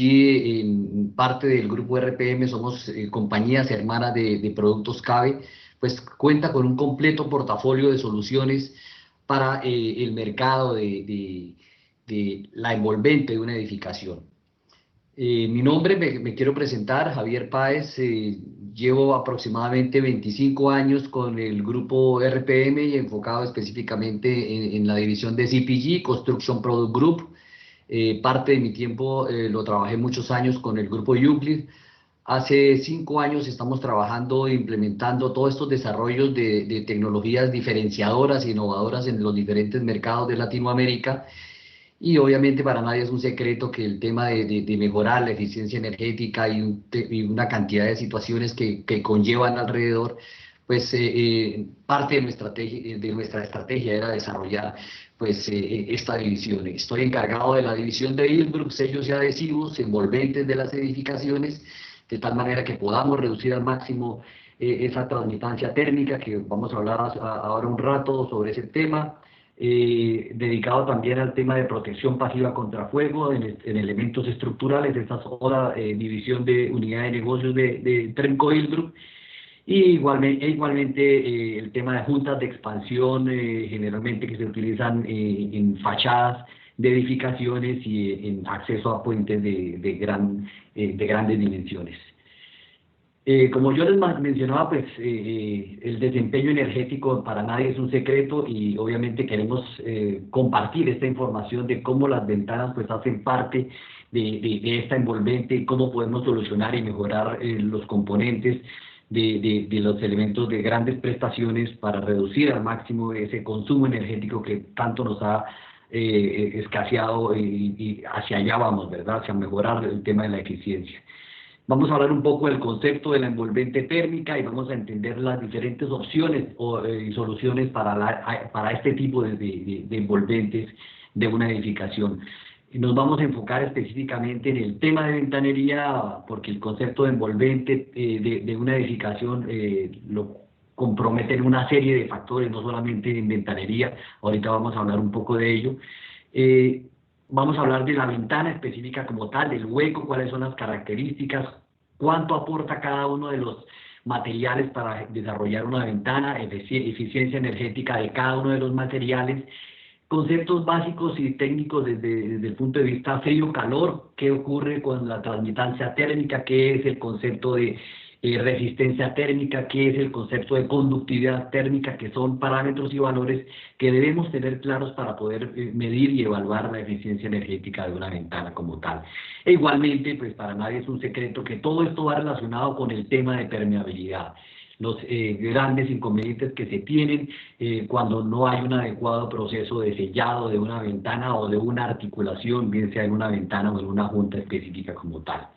Allí, en parte del grupo RPM, somos compañías hermanas de Productos CABE, pues cuenta con un completo portafolio de soluciones para el mercado de la envolvente de una edificación. Mi nombre, me quiero presentar, Javier Páez. Llevo aproximadamente 25 años con el grupo RPM y enfocado específicamente en la división de CPG, Construction Product Group. Parte de mi tiempo lo trabajé muchos años con el grupo Euclid. Hace 5 años estamos trabajando e implementando todos estos desarrollos de tecnologías diferenciadoras e innovadoras en los diferentes mercados de Latinoamérica. Y obviamente para nadie es un secreto que el tema de mejorar la eficiencia energética y una cantidad de situaciones que conllevan alrededor, pues parte de nuestra estrategia era desarrollar pues esta división. Estoy encargado de la división de Hillbrook, sellos y adhesivos, envolventes de las edificaciones, de tal manera que podamos reducir al máximo esa transmitancia térmica, que vamos a hablar ahora un rato sobre ese tema. Dedicado también al tema de protección pasiva contra fuego en elementos estructurales. Esta es otra división de unidad de negocios de Tremco Hillbrook. Y igualmente el tema de juntas de expansión, generalmente que se utilizan en fachadas de edificaciones y en acceso a puentes de grandes dimensiones. Como yo les mencionaba, pues el desempeño energético para nadie es un secreto, y obviamente queremos compartir esta información de cómo las ventanas pues hacen parte de esta envolvente, y cómo podemos solucionar y mejorar los componentes de los elementos de grandes prestaciones para reducir al máximo ese consumo energético que tanto nos ha escaseado, y hacia allá vamos, ¿verdad? Hacia mejorar el tema de la eficiencia. Vamos a hablar un poco del concepto de la envolvente térmica y vamos a entender las diferentes opciones y soluciones para este tipo de envolventes de una edificación. Nos vamos a enfocar específicamente en el tema de ventanería, porque el concepto de envolvente de una edificación lo compromete en una serie de factores, no solamente en ventanería. Ahorita vamos a hablar un poco de ello. Vamos a hablar de la ventana específica como tal, del hueco, cuáles son las características, cuánto aporta cada uno de los materiales para desarrollar una ventana, eficiencia energética de cada uno de los materiales, conceptos básicos y técnicos desde el punto de vista frío-calor, qué ocurre con la transmitancia térmica, qué es el concepto de resistencia térmica, qué es el concepto de conductividad térmica, que son parámetros y valores que debemos tener claros para poder medir y evaluar la eficiencia energética de una ventana como tal. E igualmente, pues para nadie es un secreto que todo esto va relacionado con el tema de permeabilidad, los grandes inconvenientes que se tienen cuando no hay un adecuado proceso de sellado de una ventana o de una articulación, bien sea en una ventana o en una junta específica como tal.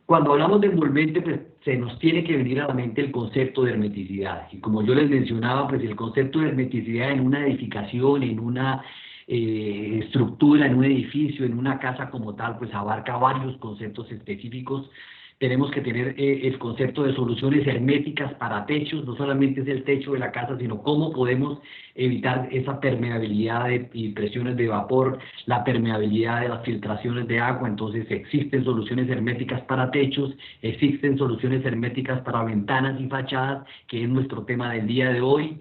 Cuando hablamos de envolvente, pues se nos tiene que venir a la mente el concepto de hermeticidad. Y como yo les mencionaba, pues el concepto de hermeticidad en una edificación, en una estructura, en un edificio, en una casa como tal, pues abarca varios conceptos específicos. Tenemos que tener el concepto de soluciones herméticas para techos. No solamente es el techo de la casa, sino cómo podemos evitar esa permeabilidad y presiones de vapor, la permeabilidad de las filtraciones de agua. Entonces existen soluciones herméticas para techos, existen soluciones herméticas para ventanas y fachadas, que es nuestro tema del día de hoy.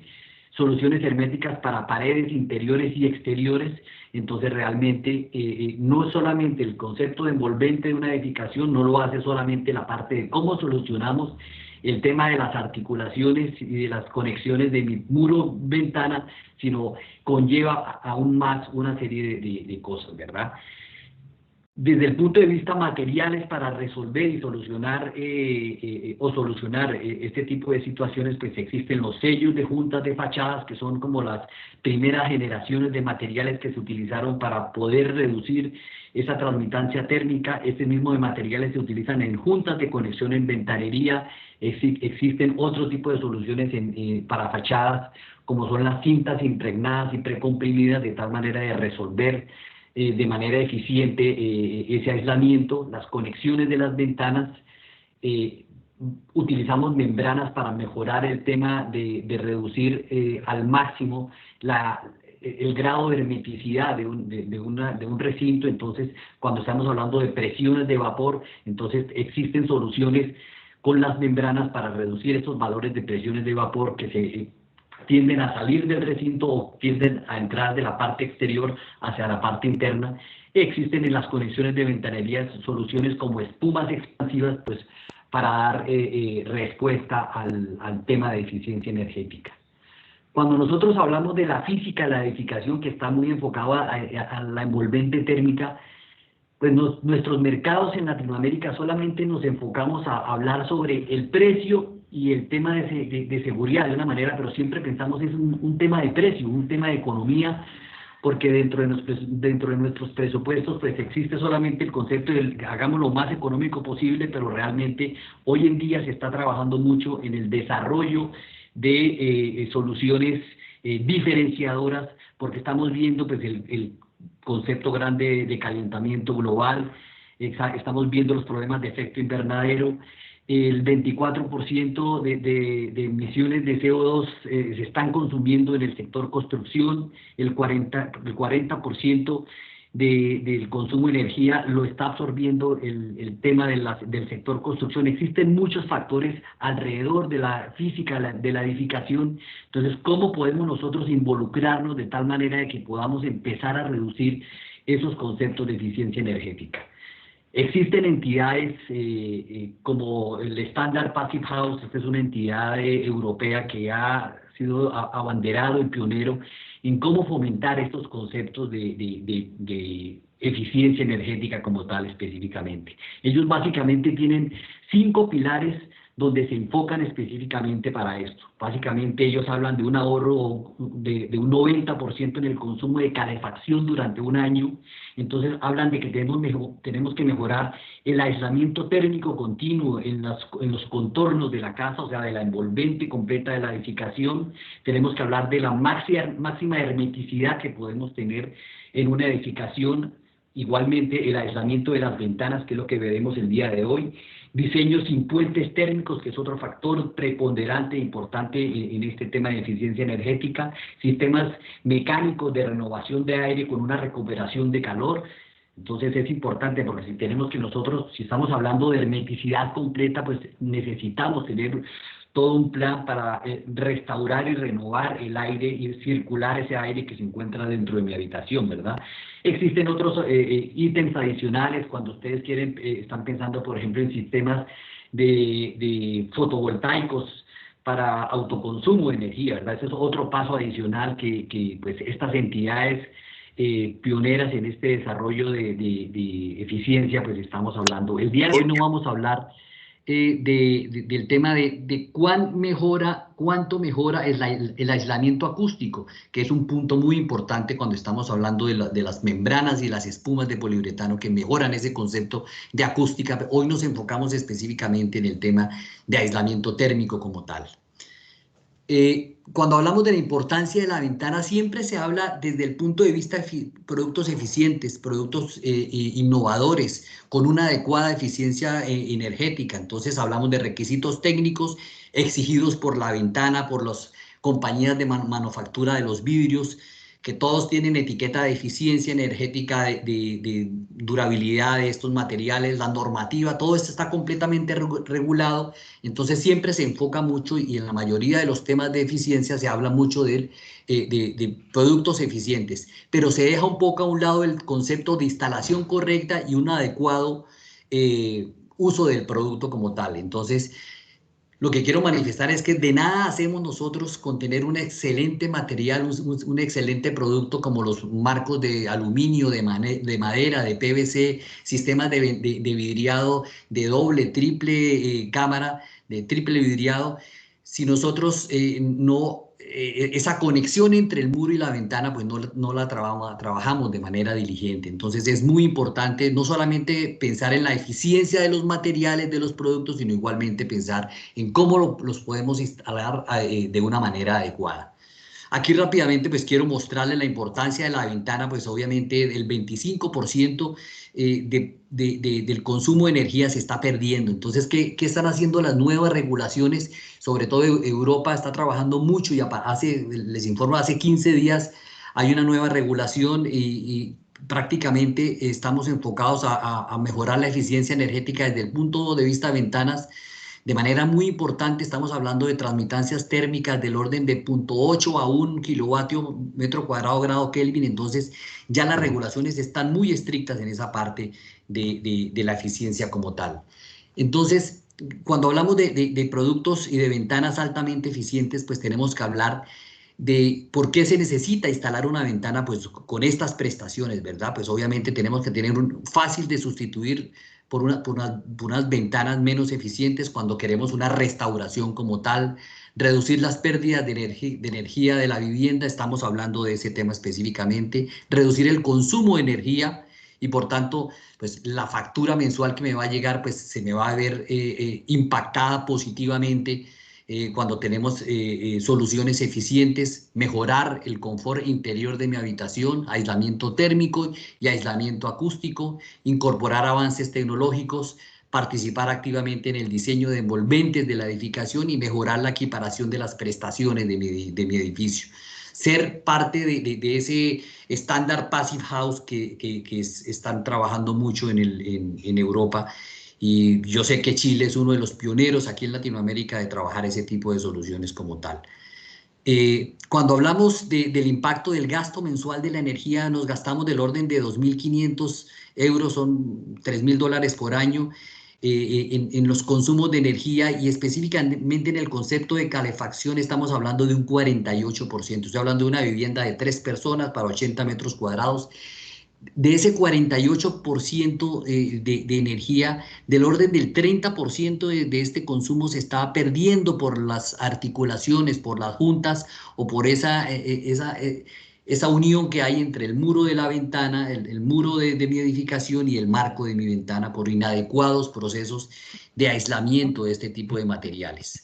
Soluciones herméticas para paredes interiores y exteriores. Entonces realmente no solamente el concepto de envolvente de una edificación, no lo hace solamente la parte de cómo solucionamos el tema de las articulaciones y de las conexiones de mi muro ventana, sino conlleva aún más una serie de cosas, ¿verdad? Desde el punto de vista materiales, para resolver y solucionar este tipo de situaciones, pues existen los sellos de juntas de fachadas, que son como las primeras generaciones de materiales que se utilizaron para poder reducir esa transmitancia térmica. Este mismo de materiales se utilizan en juntas de conexión en ventanería. Existen otro tipo de soluciones para fachadas, como son las cintas impregnadas y precomprimidas, de tal manera de resolver de manera eficiente ese aislamiento. Las conexiones de las ventanas, utilizamos membranas para mejorar el tema de reducir al máximo el grado de hermeticidad de un recinto. Entonces, cuando estamos hablando de presiones de vapor, entonces existen soluciones con las membranas para reducir estos valores de presiones de vapor que se tienden a salir del recinto o tienden a entrar de la parte exterior hacia la parte interna. Existen en las conexiones de ventanería soluciones como espumas expansivas, pues, para dar respuesta al tema de eficiencia energética. Cuando nosotros hablamos de la física de la edificación, que está muy enfocado a la envolvente térmica, pues nuestros mercados en Latinoamérica solamente nos enfocamos a hablar sobre el precio y el tema de seguridad de una manera, pero siempre pensamos es un tema de precio, un tema de economía, porque dentro de nuestros presupuestos pues existe solamente el concepto de hagamos lo más económico posible, pero realmente hoy en día se está trabajando mucho en el desarrollo de soluciones diferenciadoras, porque estamos viendo pues el concepto grande de calentamiento global, estamos viendo los problemas de efecto invernadero, el 24% de emisiones de CO2 se están consumiendo en el sector construcción, el 40% del consumo de energía lo está absorbiendo el tema del sector construcción. Existen muchos factores alrededor de la física de la edificación. Entonces, ¿cómo podemos nosotros involucrarnos de tal manera de que podamos empezar a reducir esos conceptos de eficiencia energética? Existen entidades como el Standard Passive House. Esta es una entidad europea que ha sido abanderado y pionero en cómo fomentar estos conceptos de eficiencia energética como tal específicamente. Ellos básicamente tienen 5 pilares donde se enfocan específicamente para esto. Básicamente ellos hablan de un ahorro de un 90% en el consumo de calefacción durante un año. Entonces hablan de que tenemos que mejorar el aislamiento térmico continuo en los contornos de la casa, o sea, de la envolvente completa de la edificación. Tenemos que hablar de la máxima hermeticidad que podemos tener en una edificación. Igualmente el aislamiento de las ventanas, que es lo que veremos el día de hoy. Diseños sin puentes térmicos, que es otro factor preponderante e importante en este tema de eficiencia energética. Sistemas mecánicos de renovación de aire con una recuperación de calor. Entonces es importante porque si estamos hablando de hermeticidad completa, pues necesitamos tener todo un plan para restaurar y renovar el aire y circular ese aire que se encuentra dentro de mi habitación, ¿verdad? Existen otros ítems adicionales cuando ustedes están pensando, por ejemplo, en sistemas de fotovoltaicos para autoconsumo de energía, ¿verdad? Ese es otro paso adicional que pues, estas entidades pioneras en este desarrollo de eficiencia, pues estamos hablando. El día de hoy no vamos a hablar del tema de cuánto mejora el aislamiento acústico, que es un punto muy importante cuando estamos hablando de las membranas y las espumas de poliuretano que mejoran ese concepto de acústica. Hoy nos enfocamos específicamente en el tema de aislamiento térmico como tal. Cuando hablamos de la importancia de la ventana, siempre se habla desde el punto de vista de productos eficientes, productos innovadores, con una adecuada eficiencia energética. Entonces hablamos de requisitos técnicos exigidos por la ventana, por las compañías de manufactura de los vidrios, que todos tienen etiqueta de eficiencia energética, de durabilidad de estos materiales, la normativa, todo esto está completamente regulado. Entonces siempre se enfoca mucho y en la mayoría de los temas de eficiencia se habla mucho de productos eficientes, pero se deja un poco a un lado el concepto de instalación correcta y un adecuado uso del producto como tal. Entonces, lo que quiero manifestar es que de nada hacemos nosotros con tener un excelente material, un excelente producto como los marcos de aluminio, de madera, de PVC, sistemas de vidriado de doble, triple cámara, de triple vidriado. Si nosotros esa conexión entre el muro y la ventana, pues no la trabajamos de manera diligente. Entonces es muy importante no solamente pensar en la eficiencia de los materiales, de los productos, sino igualmente pensar en cómo los podemos instalar de una manera adecuada. Aquí rápidamente pues quiero mostrarles la importancia de la ventana. Pues obviamente el 25% del consumo de energía se está perdiendo. Entonces, ¿qué están haciendo las nuevas regulaciones? Sobre todo Europa está trabajando mucho y les informo, hace 15 días hay una nueva regulación y prácticamente estamos enfocados a mejorar la eficiencia energética desde el punto de vista de ventanas de manera muy importante. Estamos hablando de transmitancias térmicas del orden de 0.8 a 1 kilovatio metro cuadrado grado Kelvin. Entonces ya las regulaciones están muy estrictas en esa parte de la eficiencia como tal. Entonces, cuando hablamos de productos y de ventanas altamente eficientes, pues tenemos que hablar de por qué se necesita instalar una ventana pues con estas prestaciones, ¿verdad? Pues obviamente tenemos que tener un fácil de sustituir por unas ventanas menos eficientes cuando queremos una restauración como tal, reducir las pérdidas de energía de la vivienda, estamos hablando de ese tema específicamente, reducir el consumo de energía y por tanto pues la factura mensual que me va a llegar pues se me va a ver impactada positivamente cuando tenemos soluciones eficientes, mejorar el confort interior de mi habitación, aislamiento térmico y aislamiento acústico, incorporar avances tecnológicos, participar activamente en el diseño de envolventes de la edificación y mejorar la equiparación de las prestaciones de mi edificio. Ser parte de ese estándar Passive House que están trabajando mucho en Europa. Y yo sé que Chile es uno de los pioneros aquí en Latinoamérica de trabajar ese tipo de soluciones como tal. Cuando hablamos del impacto del gasto mensual de la energía, nos gastamos del orden de 2.500 euros, son $3.000 por año, en los consumos de energía y específicamente en el concepto de calefacción estamos hablando de un 48%. Estoy hablando de una vivienda de 3 personas para 80 metros cuadrados. De ese 48% de energía, del orden del 30% de este consumo se está perdiendo por las articulaciones, por las juntas o por esa unión que hay entre el muro de la ventana, el muro de mi edificación y el marco de mi ventana por inadecuados procesos de aislamiento de este tipo de materiales.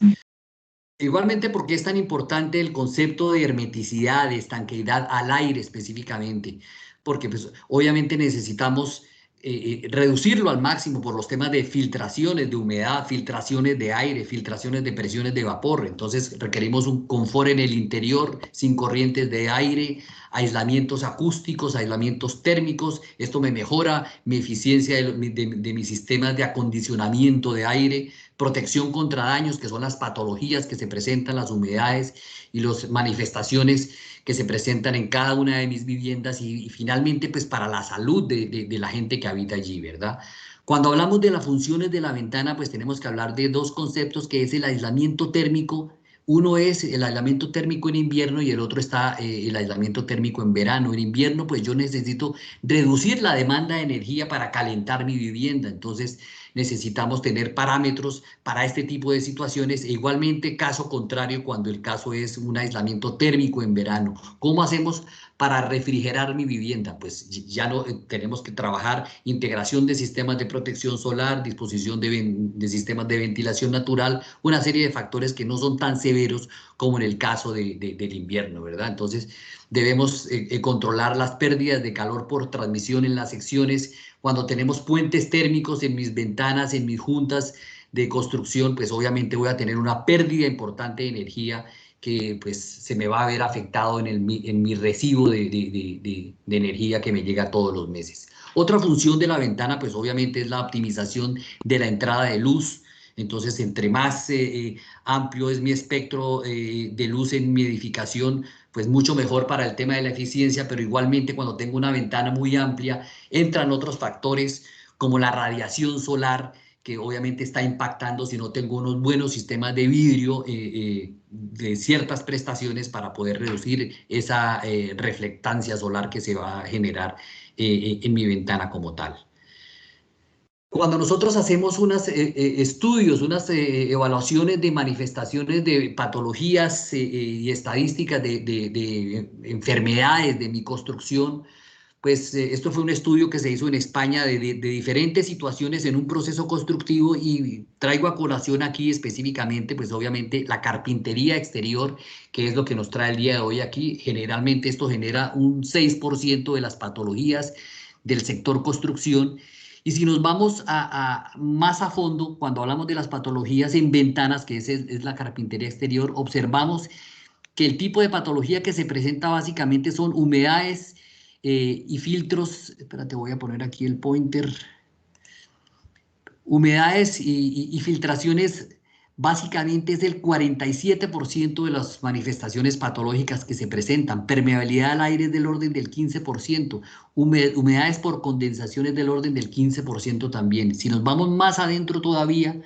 Igualmente, ¿por qué es tan importante el concepto de hermeticidad, de estanqueidad al aire específicamente? Porque pues, obviamente necesitamos reducirlo al máximo por los temas de filtraciones de humedad, filtraciones de aire, filtraciones de presiones de vapor. Entonces requerimos un confort en el interior sin corrientes de aire, aislamientos acústicos, aislamientos térmicos. Esto me mejora mi eficiencia de mis sistemas de acondicionamiento de aire, protección contra daños, que son las patologías que se presentan, las humedades y las manifestaciones que se presentan en cada una de mis viviendas y finalmente pues para la salud de la gente que habita allí, ¿verdad? Cuando hablamos de las funciones de la ventana, pues tenemos que hablar de dos conceptos, que es el aislamiento térmico. Uno es el aislamiento térmico en invierno y el otro está el aislamiento térmico en verano. En invierno, pues yo necesito reducir la demanda de energía para calentar mi vivienda. Entonces, necesitamos tener parámetros para este tipo de situaciones e igualmente caso contrario cuando el caso es un aislamiento térmico en verano. ¿Cómo hacemos para refrigerar mi vivienda? Pues ya no tenemos que trabajar integración de sistemas de protección solar, disposición de sistemas de ventilación natural, una serie de factores que no son tan severos como en el caso del invierno, ¿verdad? Entonces debemos controlar las pérdidas de calor por transmisión en las secciones. Cuando tenemos puentes térmicos en mis ventanas, en mis juntas de construcción, pues obviamente voy a tener una pérdida importante de energía que pues se me va a ver afectado en mi recibo de energía que me llega todos los meses. Otra función de la ventana pues obviamente es la optimización de la entrada de luz. Entonces, entre más amplio es mi espectro de luz en mi edificación, pues mucho mejor para el tema de la eficiencia, pero igualmente cuando tengo una ventana muy amplia, entran otros factores como la radiación solar, que obviamente está impactando si no tengo unos buenos sistemas de vidrio de ciertas prestaciones para poder reducir esa reflectancia solar que se va a generar en mi ventana como tal. Cuando nosotros hacemos unos estudios, unas evaluaciones de manifestaciones de patologías y estadísticas de enfermedades de mi construcción, pues esto fue un estudio que se hizo en España de diferentes situaciones en un proceso constructivo y traigo a colación aquí específicamente, pues obviamente la carpintería exterior, que es lo que nos trae el día de hoy aquí. Generalmente esto genera un 6% de las patologías del sector construcción. Y si nos vamos más a fondo, cuando hablamos de las patologías en ventanas, que es la carpintería exterior, observamos que el tipo de patología que se presenta básicamente son humedades y filtros. Espérate, voy a poner aquí el pointer. Humedades y filtraciones básicamente es el 47% de las manifestaciones patológicas que se presentan. Permeabilidad al aire es del orden del 15%. Humedades por condensación es del orden del 15% también. Si nos vamos más adentro todavía,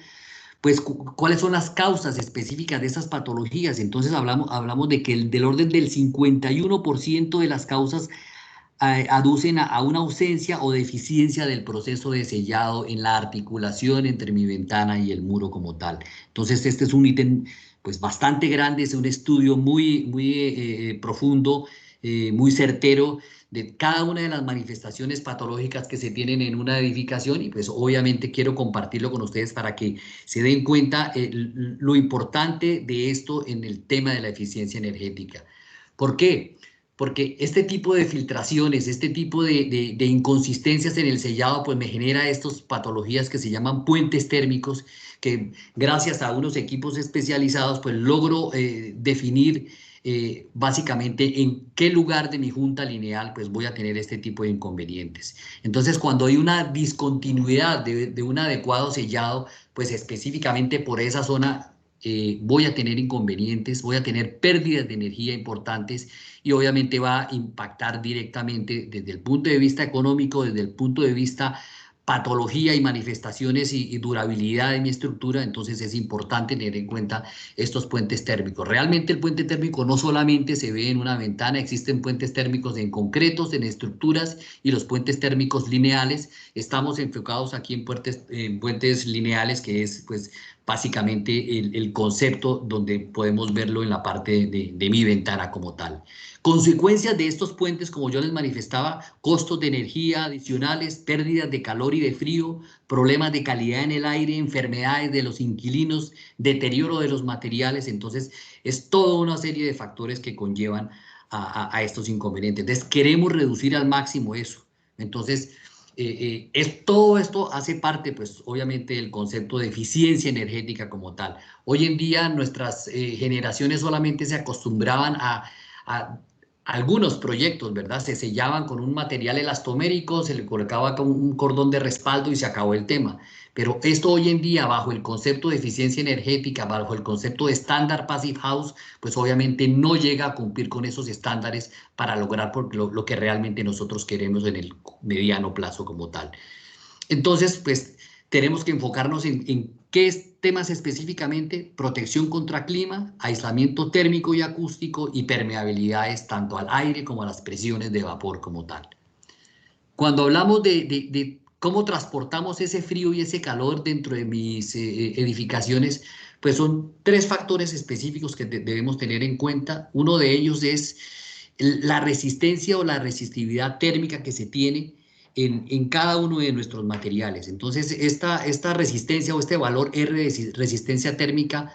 pues cuáles son las causas específicas de esas patologías. Entonces hablamos de que del orden del 51% de las causas aducen a una ausencia o deficiencia del proceso de sellado en la articulación entre mi ventana y el muro como tal. Entonces este es un ítem pues bastante grande, es un estudio muy profundo, muy certero de cada una de las manifestaciones patológicas que se tienen en una edificación, y pues obviamente quiero compartirlo con ustedes para que se den cuenta lo importante de esto en el tema de la eficiencia energética. ¿Por qué? Porque este tipo de filtraciones, este tipo de inconsistencias en el sellado, pues me genera estas patologías que se llaman puentes térmicos, que gracias a unos equipos especializados, pues logro definir básicamente en qué lugar de mi junta lineal pues voy a tener este tipo de inconvenientes. Entonces, cuando hay una discontinuidad de un adecuado sellado, pues específicamente por esa zona voy a tener inconvenientes, voy a tener pérdidas de energía importantes, y obviamente va a impactar directamente desde el punto de vista económico, desde el punto de vista patología y manifestaciones y durabilidad de mi estructura. Entonces es importante tener en cuenta estos puentes térmicos. Realmente el puente térmico no solamente se ve en una ventana, existen puentes térmicos en concretos, en estructuras, y los puentes térmicos lineales. Estamos enfocados aquí en puentes lineales, que es pues básicamente el concepto donde podemos verlo en la parte de mi ventana como tal. Consecuencias de estos puentes, como yo les manifestaba: costos de energía adicionales, pérdidas de calor y de frío, problemas de calidad en el aire, enfermedades de los inquilinos, deterioro de los materiales. Entonces, es toda una serie de factores que conllevan a estos inconvenientes. Entonces, queremos reducir al máximo eso. Entonces, todo esto hace parte, pues, obviamente, del concepto de eficiencia energética como tal. Hoy en día, nuestras generaciones solamente se acostumbraban a algunos proyectos, ¿verdad? Se sellaban con un material elastomérico, se le colocaba un cordón de respaldo y se acabó el tema. Pero esto hoy en día, bajo el concepto de eficiencia energética, bajo el concepto de estándar Passive House, pues obviamente no llega a cumplir con esos estándares para lograr lo que realmente nosotros queremos en el mediano plazo como tal. Entonces, pues tenemos que enfocarnos en qué temas específicamente: protección contra clima, aislamiento térmico y acústico, y permeabilidades tanto al aire como a las presiones de vapor como tal. Cuando hablamos de cómo transportamos ese frío y ese calor dentro de mis edificaciones, pues son tres factores específicos que debemos tener en cuenta. Uno de ellos es la resistencia o la resistividad térmica que se tiene en cada uno de nuestros materiales. Entonces, esta resistencia o este valor R de resistencia térmica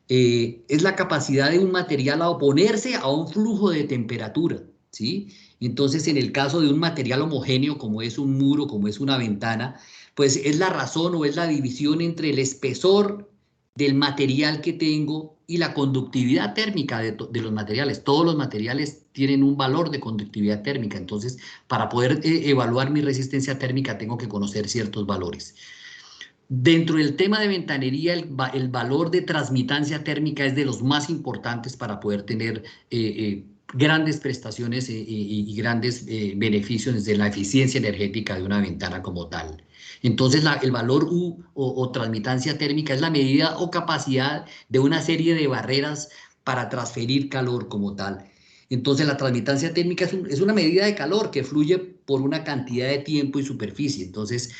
es la capacidad de un material a oponerse a un flujo de temperatura, ¿sí? Entonces, en el caso de un material homogéneo, como es un muro, como es una ventana, pues es la razón o es la división entre el espesor del material que tengo y la conductividad térmica de los materiales. Todos los materiales tienen un valor de conductividad térmica. Entonces, para poder evaluar mi resistencia térmica, tengo que conocer ciertos valores. Dentro del tema de ventanería, el valor de transmitancia térmica es de los más importantes para poder tener grandes prestaciones y grandes beneficios desde la eficiencia energética de una ventana como tal. Entonces, el valor U o transmitancia térmica es la medida o capacidad de una serie de barreras para transferir calor como tal. Entonces, la transmitancia térmica es una medida de calor que fluye por una cantidad de tiempo y superficie. Entonces,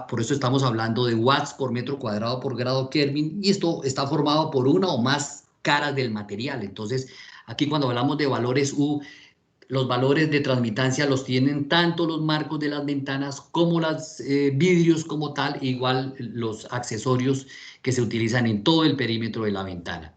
por eso estamos hablando de watts por metro cuadrado por grado Kelvin, y esto está formado por una o más caras del material. Entonces, aquí cuando hablamos de valores U, los valores de transmitancia los tienen tanto los marcos de las ventanas como los vidrios como tal, igual los accesorios que se utilizan en todo el perímetro de la ventana.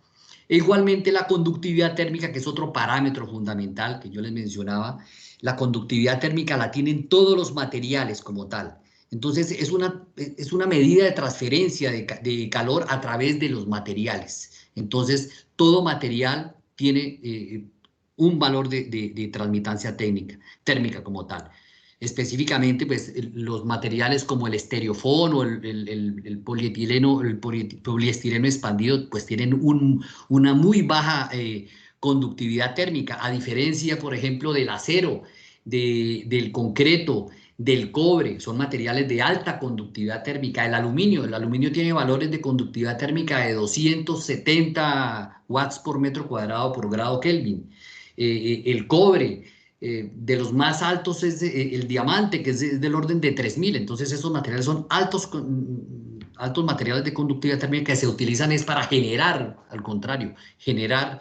E igualmente la conductividad térmica, que es otro parámetro fundamental que yo les mencionaba. La conductividad térmica la tienen todos los materiales como tal. Entonces es una medida de transferencia de calor a través de los materiales. Entonces todo material tiene un valor de transmitancia térmica como tal. Específicamente, pues los materiales como el estereofón o el polietileno, poliestireno expandido, pues tienen una muy baja conductividad térmica, a diferencia, por ejemplo, del acero, del concreto, del cobre, son materiales de alta conductividad térmica. El aluminio tiene valores de conductividad térmica de 270 watts por metro cuadrado por grado Kelvin. El cobre, de los más altos es el diamante, que es del orden de 3000. Entonces esos materiales son altos materiales de conductividad térmica que se utilizan es para generar, al contrario, generar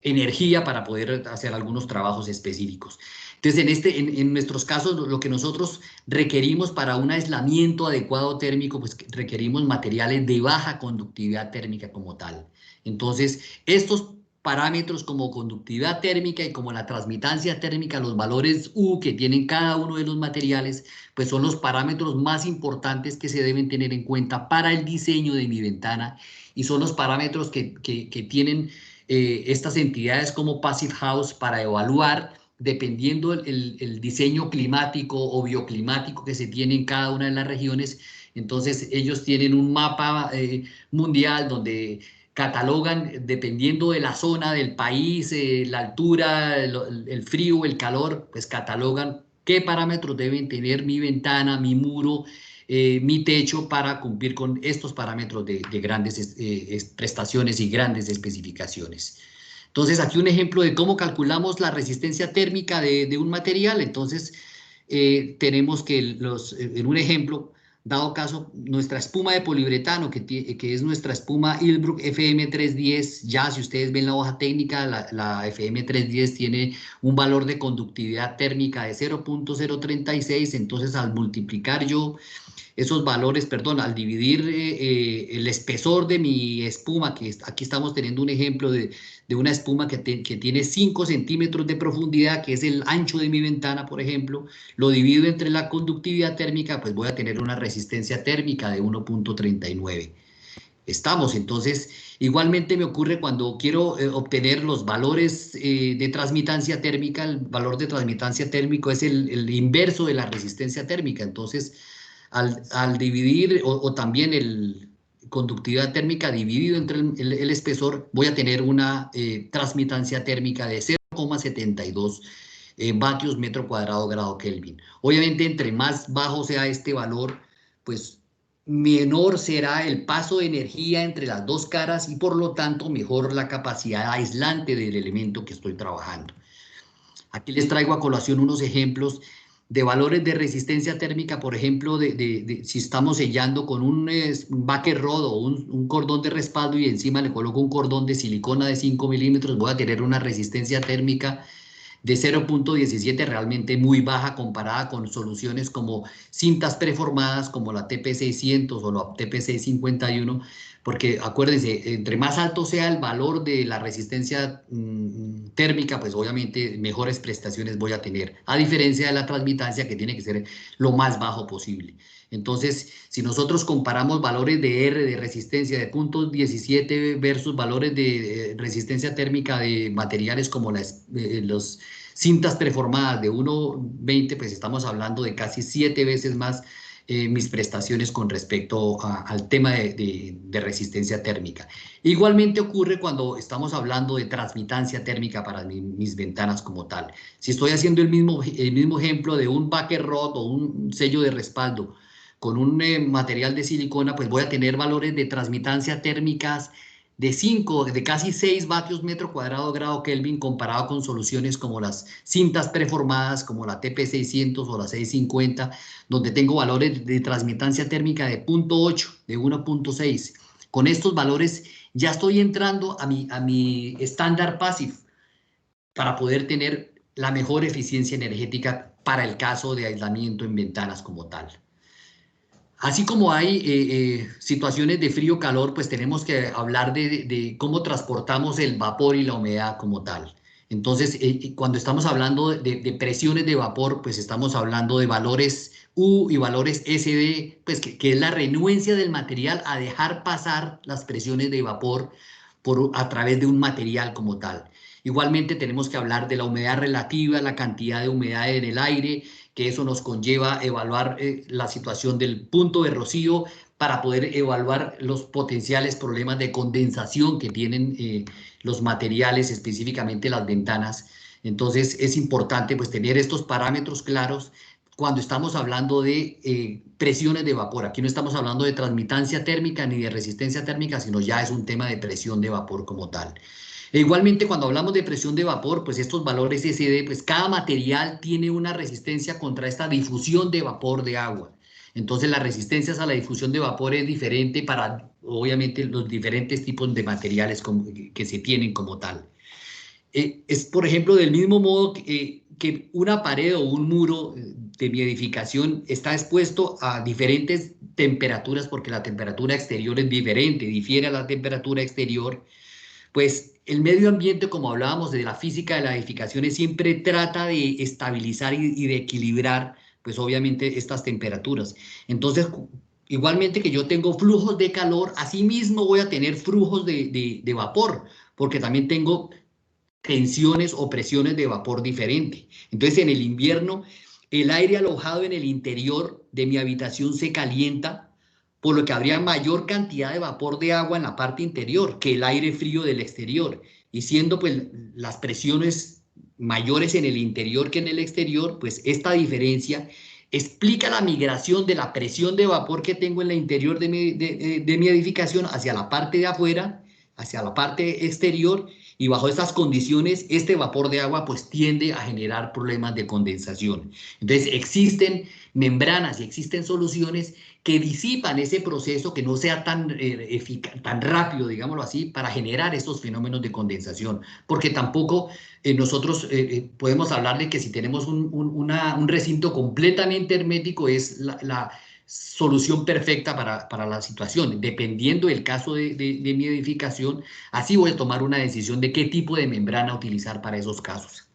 energía para poder hacer algunos trabajos específicos. Entonces, en nuestros casos, lo que nosotros requerimos para un aislamiento adecuado térmico, pues requerimos materiales de baja conductividad térmica como tal. Entonces, estos parámetros como conductividad térmica y como la transmitancia térmica, los valores U que tienen cada uno de los materiales, pues son los parámetros más importantes que se deben tener en cuenta para el diseño de mi ventana y son los parámetros que tienen estas entidades como Passive House para evaluar, dependiendo el diseño climático o bioclimático que se tiene en cada una de las regiones. Entonces ellos tienen un mapa mundial donde catalogan, dependiendo de la zona del país, la altura, el frío, el calor, pues catalogan qué parámetros deben tener mi ventana, mi muro, mi techo para cumplir con estos parámetros de grandes prestaciones y grandes especificaciones. Entonces, aquí un ejemplo de cómo calculamos la resistencia térmica de un material. Entonces, tenemos que en un ejemplo, dado caso, nuestra espuma de poliuretano, que es nuestra espuma Ilbruck FM310, ya si ustedes ven la hoja técnica, la FM310 tiene un valor de conductividad térmica de 0.036, entonces al multiplicar yo esos valores, perdón, al dividir el espesor de mi espuma, que aquí estamos teniendo un ejemplo de una espuma que tiene 5 centímetros de profundidad, que es el ancho de mi ventana, por ejemplo, lo divido entre la conductividad térmica, pues voy a tener una resistencia térmica de 1.39. Estamos, entonces, igualmente me ocurre cuando quiero obtener los valores de transmitancia térmica. El valor de transmitancia térmico es el inverso de la resistencia térmica. Entonces, al dividir, o también el conductividad térmica dividido entre el espesor, voy a tener una transmitancia térmica de 0,72 vatios metro cuadrado grado Kelvin. Obviamente, entre más bajo sea este valor, pues menor será el paso de energía entre las dos caras y por lo tanto mejor la capacidad aislante del elemento que estoy trabajando. Aquí les traigo a colación unos ejemplos de valores de resistencia térmica, por ejemplo, si estamos sellando con un backer rod o un cordón de respaldo y encima le coloco un cordón de silicona de 5 milímetros, voy a tener una resistencia térmica de 0.17, realmente muy baja comparada con soluciones como cintas preformadas como la TP600 o la TP651, porque acuérdense, entre más alto sea el valor de la resistencia térmica, pues obviamente mejores prestaciones voy a tener, a diferencia de la transmitancia que tiene que ser lo más bajo posible. Entonces, si nosotros comparamos valores de R de resistencia de 0.17 versus valores de resistencia térmica de materiales como los cintas preformadas de 1.20, pues estamos hablando de casi 7 veces más mis prestaciones con respecto al tema de resistencia térmica. Igualmente ocurre cuando estamos hablando de transmitancia térmica para mis ventanas como tal. Si estoy haciendo el mismo ejemplo de un backer rod o un sello de respaldo con un material de silicona, pues voy a tener valores de transmitancia térmicas de casi 6 vatios metro cuadrado grado Kelvin comparado con soluciones como las cintas preformadas, como la TP600 o la 650, donde tengo valores de transmitancia térmica de 0.8, de 1.6. Con estos valores ya estoy entrando a mi estándar Passive para poder tener la mejor eficiencia energética para el caso de aislamiento en ventanas como tal. Así como hay situaciones de frío-calor, pues tenemos que hablar de cómo transportamos el vapor y la humedad como tal. Entonces, cuando estamos hablando de presiones de vapor, pues estamos hablando de valores U y valores SD, pues que es la renuencia del material a dejar pasar las presiones de vapor a través de un material como tal. Igualmente tenemos que hablar de la humedad relativa, la cantidad de humedad en el aire, que eso nos conlleva evaluar la situación del punto de rocío para poder evaluar los potenciales problemas de condensación que tienen los materiales, específicamente las ventanas. Entonces es importante pues tener estos parámetros claros cuando estamos hablando de presiones de vapor. Aquí no estamos hablando de transmitancia térmica ni de resistencia térmica, sino ya es un tema de presión de vapor como tal. E igualmente, cuando hablamos de presión de vapor, pues estos valores SD, pues cada material tiene una resistencia contra esta difusión de vapor de agua. Entonces, las resistencias a la difusión de vapor es diferente para, obviamente, los diferentes tipos de materiales que se tienen como tal. Es, por ejemplo, del mismo modo que una pared o un muro de mi edificación está expuesto a diferentes temperaturas, porque la temperatura exterior es diferente, difiere a la temperatura exterior. Pues el medio ambiente, como hablábamos de la física de las edificaciones, siempre trata de estabilizar y de equilibrar, pues obviamente estas temperaturas. Entonces, igualmente que yo tengo flujos de calor, asimismo voy a tener flujos de vapor, porque también tengo tensiones o presiones de vapor diferente. Entonces, en el invierno, el aire alojado en el interior de mi habitación se calienta, por lo que habría mayor cantidad de vapor de agua en la parte interior que el aire frío del exterior. Y siendo pues las presiones mayores en el interior que en el exterior, pues esta diferencia explica la migración de la presión de vapor que tengo en el interior de mi edificación hacia la parte de afuera, hacia la parte exterior, y bajo estas condiciones este vapor de agua pues tiende a generar problemas de condensación. Entonces existen membranas y existen soluciones que disipan ese proceso, que no sea tan, tan rápido, digámoslo así, para generar estos fenómenos de condensación, porque tampoco nosotros podemos hablar de que si tenemos un recinto completamente hermético es la solución perfecta para la situación. Dependiendo del caso de mi edificación, así voy a tomar una decisión de qué tipo de membrana utilizar para esos casos.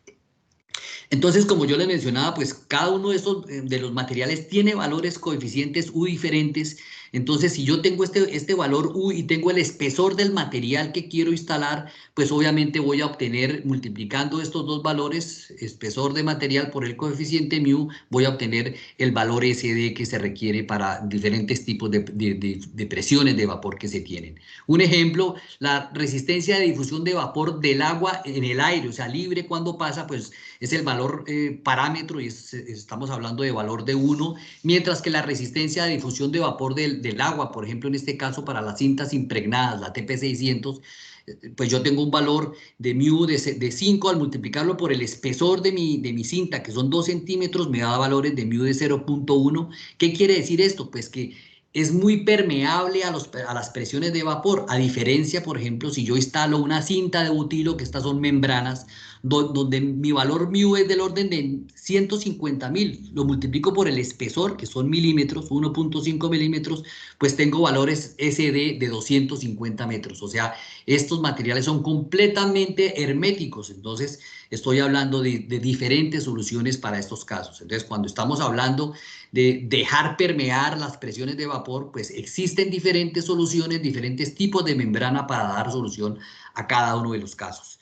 Entonces, como yo les mencionaba, pues cada uno de estos de los materiales tiene valores coeficientes U diferentes. Entonces, si yo tengo este valor U y tengo el espesor del material que quiero instalar, pues obviamente voy a obtener, multiplicando estos dos valores, espesor de material por el coeficiente mu, voy a obtener el valor SD que se requiere para diferentes tipos de presiones de vapor que se tienen. Un ejemplo, la resistencia de difusión de vapor del agua en el aire, o sea, libre cuando pasa, pues es el valor parámetro y estamos hablando de valor de 1, mientras que la resistencia de difusión de vapor del agua, por ejemplo, en este caso para las cintas impregnadas, la TP600, pues yo tengo un valor de mu de 5, al multiplicarlo por el espesor de mi cinta, que son 2 centímetros, me da valores de mu de 0.1. ¿Qué quiere decir esto? Pues que es muy permeable a las presiones de vapor, a diferencia, por ejemplo, si yo instalo una cinta de butilo, que estas son membranas, donde mi valor mu es del orden de 150.000, lo multiplico por el espesor, que son milímetros, 1.5 milímetros, pues tengo valores SD de 250 metros. O sea, estos materiales son completamente herméticos. Entonces, estoy hablando de diferentes soluciones para estos casos. Entonces, cuando estamos hablando de dejar permear las presiones de vapor, pues existen diferentes soluciones, diferentes tipos de membrana para dar solución a cada uno de los casos.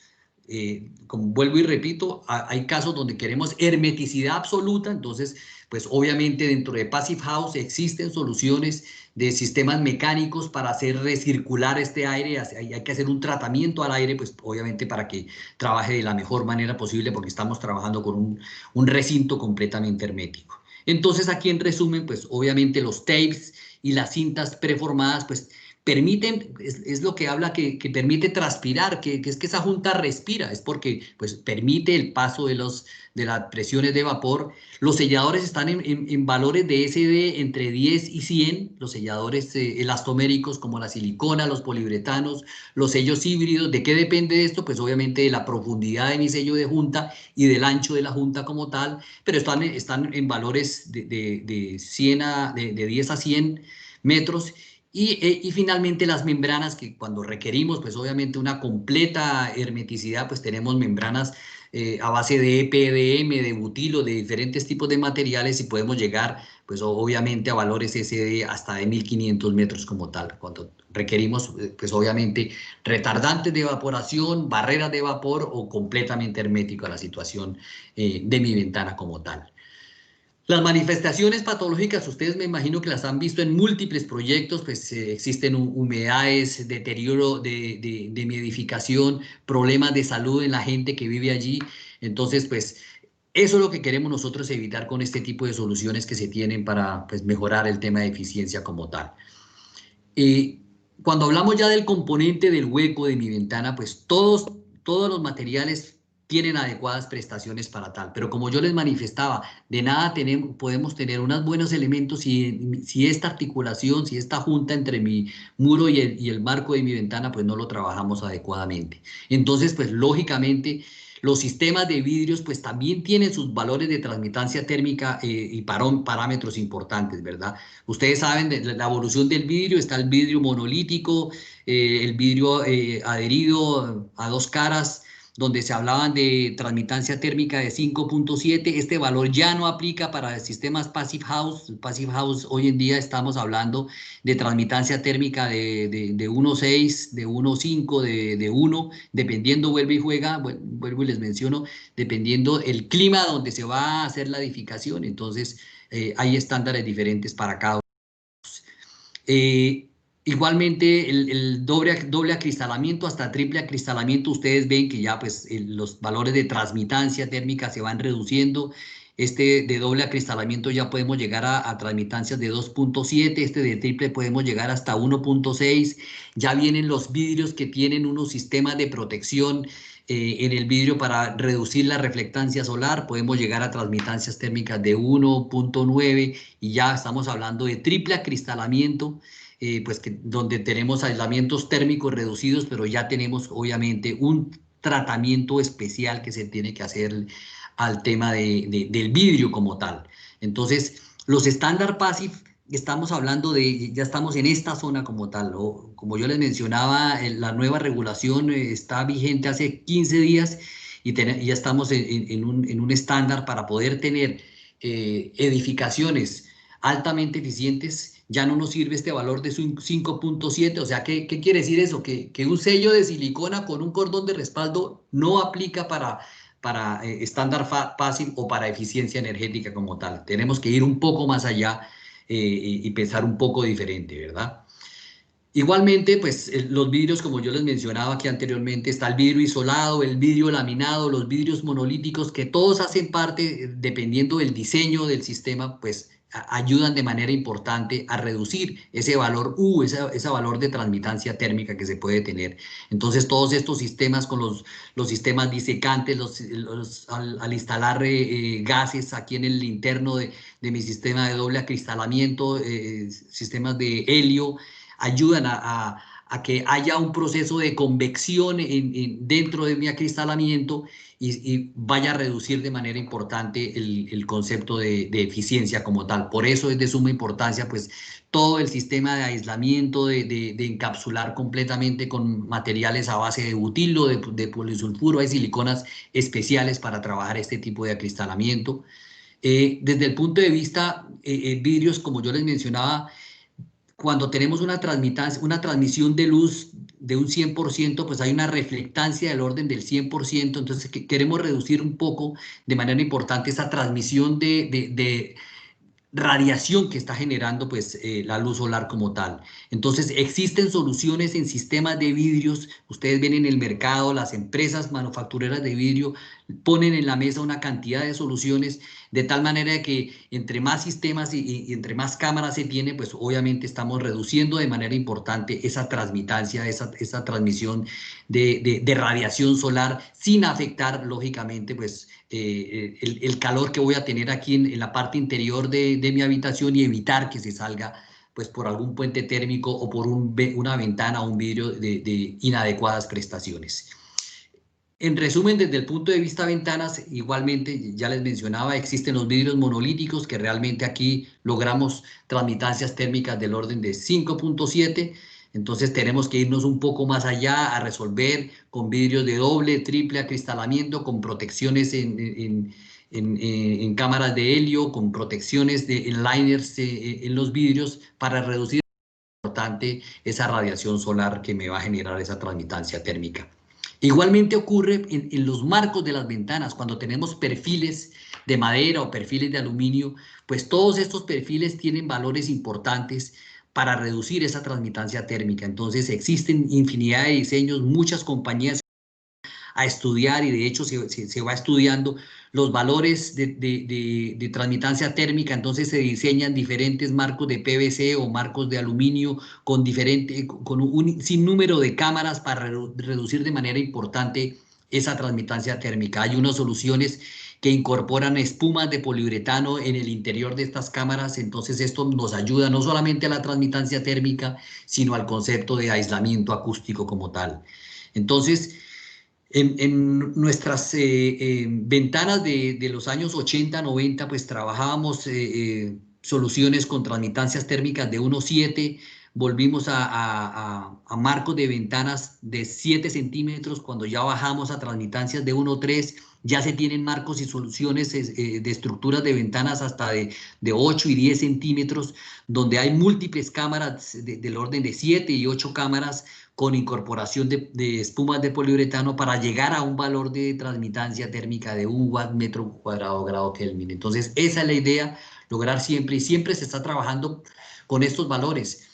Como vuelvo y repito, hay casos donde queremos hermeticidad absoluta, entonces, pues obviamente dentro de Passive House existen soluciones de sistemas mecánicos para hacer recircular este aire, hay que hacer un tratamiento al aire, pues obviamente para que trabaje de la mejor manera posible, porque estamos trabajando con un recinto completamente hermético. Entonces aquí en resumen, pues obviamente los tapes y las cintas preformadas, pues permiten, es lo que habla que permite transpirar, que es que esa junta respira, es porque pues permite el paso de las presiones de vapor. Los selladores están en valores de SD entre 10 y 100, los selladores elastoméricos como la silicona, los poliuretanos, los sellos híbridos. ¿De qué depende esto? Pues obviamente de la profundidad de mi sello de junta y del ancho de la junta como tal, pero están en valores de 10 a 100 metros. Y finalmente las membranas, que cuando requerimos pues obviamente una completa hermeticidad, pues tenemos membranas a base de EPDM, de butilo, de diferentes tipos de materiales y podemos llegar, pues obviamente a valores SD hasta de 1500 metros como tal, cuando requerimos, pues obviamente, retardantes de evaporación, barreras de vapor o completamente hermético a la situación de mi ventana como tal. Las manifestaciones patológicas, ustedes me imagino que las han visto en múltiples proyectos, pues existen humedades, deterioro de mi edificación, problemas de salud en la gente que vive allí. Entonces, pues eso es lo que queremos nosotros evitar con este tipo de soluciones que se tienen para pues, mejorar el tema de eficiencia como tal. Cuando hablamos ya del componente del hueco de mi ventana, pues todos los materiales tienen adecuadas prestaciones para tal, pero como yo les manifestaba, de nada podemos tener unos buenos elementos si esta articulación, si esta junta entre mi muro y el marco de mi ventana, pues no lo trabajamos adecuadamente. Entonces, pues lógicamente, los sistemas de vidrios pues también tienen sus valores de transmitancia térmica y parámetros importantes, ¿verdad? Ustedes saben de la evolución del vidrio, está el vidrio monolítico, el vidrio adherido a dos caras, donde se hablaban de transmitancia térmica de 5.7. Este valor ya no aplica para sistemas Passive House. Passive House hoy en día estamos hablando de transmitancia térmica de 1.6, de 1.5, de 1, dependiendo, vuelve y juega, vuelvo y les menciono, dependiendo el clima donde se va a hacer la edificación. Entonces, hay estándares diferentes para cada uno. Igualmente, el doble acristalamiento hasta triple acristalamiento, ustedes ven que ya pues los valores de transmitancia térmica se van reduciendo. Este de doble acristalamiento ya podemos llegar a transmitancias de 2.7, este de triple podemos llegar hasta 1.6. Ya vienen los vidrios que tienen unos sistemas de protección en el vidrio para reducir la reflectancia solar, podemos llegar a transmitancias térmicas de 1.9 y ya estamos hablando de triple acristalamiento, pues donde tenemos aislamientos térmicos reducidos, pero ya tenemos obviamente un tratamiento especial que se tiene que hacer al tema del vidrio como tal. Entonces, los estándar passive, estamos hablando ya estamos en esta zona como tal, ¿no? Como yo les mencionaba, la nueva regulación está vigente hace 15 días y ya estamos en un estándar para poder tener edificaciones altamente eficientes. Ya no nos sirve este valor de 5.7, o sea, ¿qué quiere decir eso? Que un sello de silicona con un cordón de respaldo no aplica para estándar passive o para eficiencia energética como tal. Tenemos que ir un poco más allá y pensar un poco diferente, ¿verdad? Igualmente, pues los vidrios, como yo les mencionaba aquí anteriormente, está el vidrio isolado, el vidrio laminado, los vidrios monolíticos, que todos hacen parte, dependiendo del diseño del sistema, pues ayudan de manera importante a reducir ese valor U, ese valor de transmitancia térmica que se puede tener. Entonces, todos estos sistemas con los sistemas disecantes, al instalar gases aquí en el interno de mi sistema de doble acristalamiento, sistemas de helio, ayudan a que haya un proceso de convección dentro de mi acristalamiento y vaya a reducir de manera importante el concepto de eficiencia como tal. Por eso es de suma importancia pues todo el sistema de aislamiento, de encapsular completamente con materiales a base de butilo, de polisulfuro. Hay siliconas especiales para trabajar este tipo de acristalamiento. Desde el punto de vista vidrios, como yo les mencionaba, cuando tenemos una transmisión de luz de un 100%, pues hay una reflectancia del orden del 100%, entonces queremos reducir un poco de manera importante esa transmisión de radiación que está generando pues la luz solar como tal. Entonces existen soluciones en sistemas de vidrios, ustedes ven en el mercado, las empresas manufactureras de vidrio ponen en la mesa una cantidad de soluciones de tal manera que entre más sistemas y entre más cámaras se tiene, pues obviamente estamos reduciendo de manera importante esa transmitancia, esa transmisión de radiación solar sin afectar lógicamente pues el calor que voy a tener aquí en la parte interior de mi habitación y evitar que se salga pues por algún puente térmico o por una ventana o un vidrio de inadecuadas prestaciones. En resumen, desde el punto de vista ventanas, igualmente, ya les mencionaba, existen los vidrios monolíticos que realmente aquí logramos transmitancias térmicas del orden de 5.7. Entonces tenemos que irnos un poco más allá a resolver con vidrios de doble, triple acristalamiento, con protecciones en cámaras de helio, con protecciones en liners en los vidrios para reducir importante esa radiación solar que me va a generar esa transmitancia térmica. Igualmente ocurre en los marcos de las ventanas, cuando tenemos perfiles de madera o perfiles de aluminio, pues todos estos perfiles tienen valores importantes para reducir esa transmitancia térmica. Entonces existen infinidad de diseños, muchas compañías a estudiar y de hecho se va estudiando los valores de transmitancia térmica, entonces se diseñan diferentes marcos de PVC o marcos de aluminio con un sinnúmero de cámaras para reducir de manera importante esa transmitancia térmica. Hay unas soluciones que incorporan espumas de poliuretano en el interior de estas cámaras, entonces esto nos ayuda no solamente a la transmitancia térmica, sino al concepto de aislamiento acústico como tal. Entonces, en nuestras ventanas de los años 80, 90, pues trabajábamos soluciones con transmitancias térmicas de 1,7, volvimos a marcos de ventanas de 7 centímetros, cuando ya bajamos a transmitancias de 1,3, ya se tienen marcos y soluciones de estructuras de ventanas hasta de 8 y 10 centímetros, donde hay múltiples cámaras del orden de 7 y 8 cámaras con incorporación de espumas de poliuretano para llegar a un valor de transmitancia térmica de 1 watt metro cuadrado grado Kelvin. Entonces, esa es la idea, lograr siempre, y siempre se está trabajando con estos valores,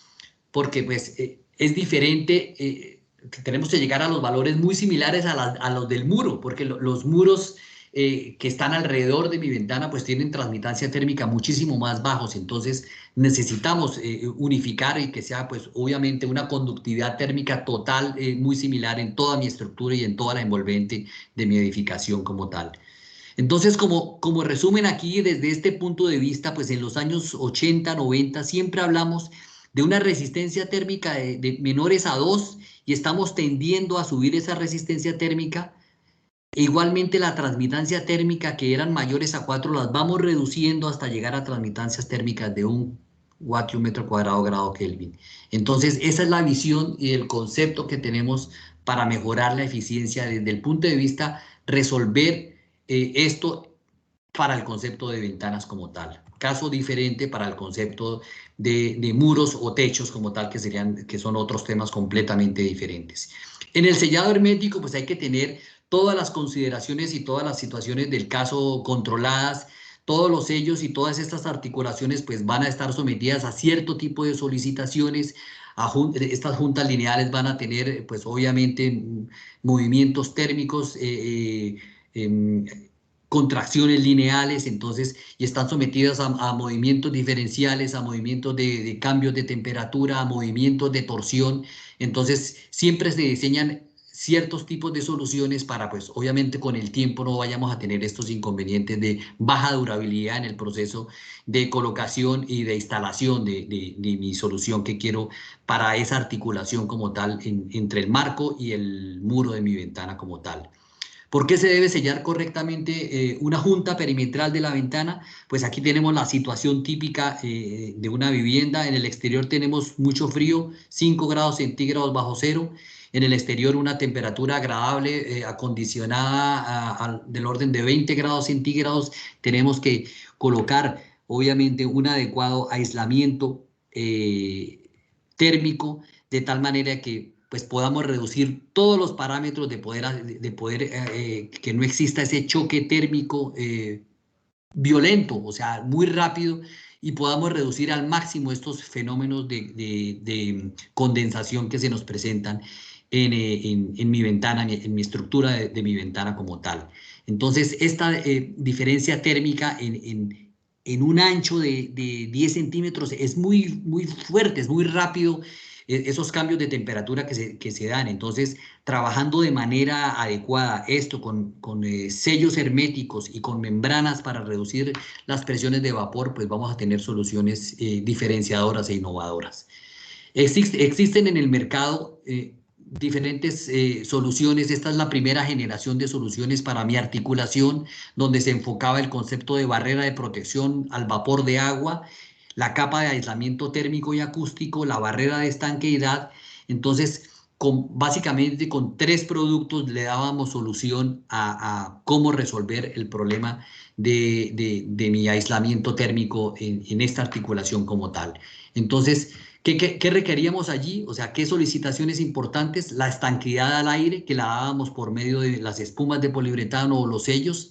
porque pues es diferente, tenemos que llegar a los valores muy similares a los del muro, porque los muros que están alrededor de mi ventana pues tienen transmitancia térmica muchísimo más bajos, entonces necesitamos unificar y que sea pues obviamente una conductividad térmica total muy similar en toda mi estructura y en toda la envolvente de mi edificación como tal. Entonces, como resumen aquí, desde este punto de vista, pues en los años 80, 90, siempre hablamos de una resistencia térmica de menores a 2 y estamos tendiendo a subir esa resistencia térmica. E igualmente la transmitancia térmica que eran mayores a 4 las vamos reduciendo hasta llegar a transmitancias térmicas de 1 watt y 1 metro cuadrado grado Kelvin. Entonces, esa es la visión y el concepto que tenemos para mejorar la eficiencia desde el punto de vista resolver esto para el concepto de ventanas como tal. Caso diferente para el concepto de muros o techos como tal, que son otros temas completamente diferentes. En el sellado hermético, pues hay que tener todas las consideraciones y todas las situaciones del caso controladas. Todos los sellos y todas estas articulaciones pues van a estar sometidas a cierto tipo de solicitaciones. Estas juntas lineales van a tener pues obviamente movimientos térmicos, contracciones lineales, entonces, y están sometidas a movimientos diferenciales, a movimientos de cambios de temperatura, a movimientos de torsión. Entonces, siempre se diseñan ciertos tipos de soluciones para, pues, obviamente con el tiempo no vayamos a tener estos inconvenientes de baja durabilidad en el proceso de colocación y de instalación de mi solución que quiero para esa articulación como tal entre el marco y el muro de mi ventana como tal. ¿Por qué se debe sellar correctamente una junta perimetral de la ventana? Pues aquí tenemos la situación típica de una vivienda. En el exterior tenemos mucho frío, 5 grados centígrados bajo cero. En el exterior una temperatura agradable, acondicionada del orden de 20 grados centígrados. Tenemos que colocar, obviamente, un adecuado aislamiento térmico, de tal manera que pues podamos reducir todos los parámetros de poder que no exista ese choque térmico violento, o sea, muy rápido, y podamos reducir al máximo estos fenómenos de condensación que se nos presentan en mi ventana, en mi estructura de mi ventana como tal. Entonces, esta diferencia térmica en un ancho de 10 centímetros es muy fuerte, es muy rápido esos cambios de temperatura que se dan. Entonces, trabajando de manera adecuada esto con sellos herméticos y con membranas para reducir las presiones de vapor, pues vamos a tener soluciones diferenciadoras e innovadoras. Existen en el mercado diferentes soluciones. Esta es la primera generación de soluciones para mi articulación, donde se enfocaba el concepto de barrera de protección al vapor de agua, la capa de aislamiento térmico y acústico, la barrera de estanqueidad Entonces, básicamente con 3 productos le dábamos solución a cómo resolver el problema de mi aislamiento térmico en esta articulación como tal. Entonces, ¿qué requeríamos allí? O sea, ¿qué solicitaciones importantes? La estanqueidad al aire, que la dábamos por medio de las espumas de poliuretano o los sellos.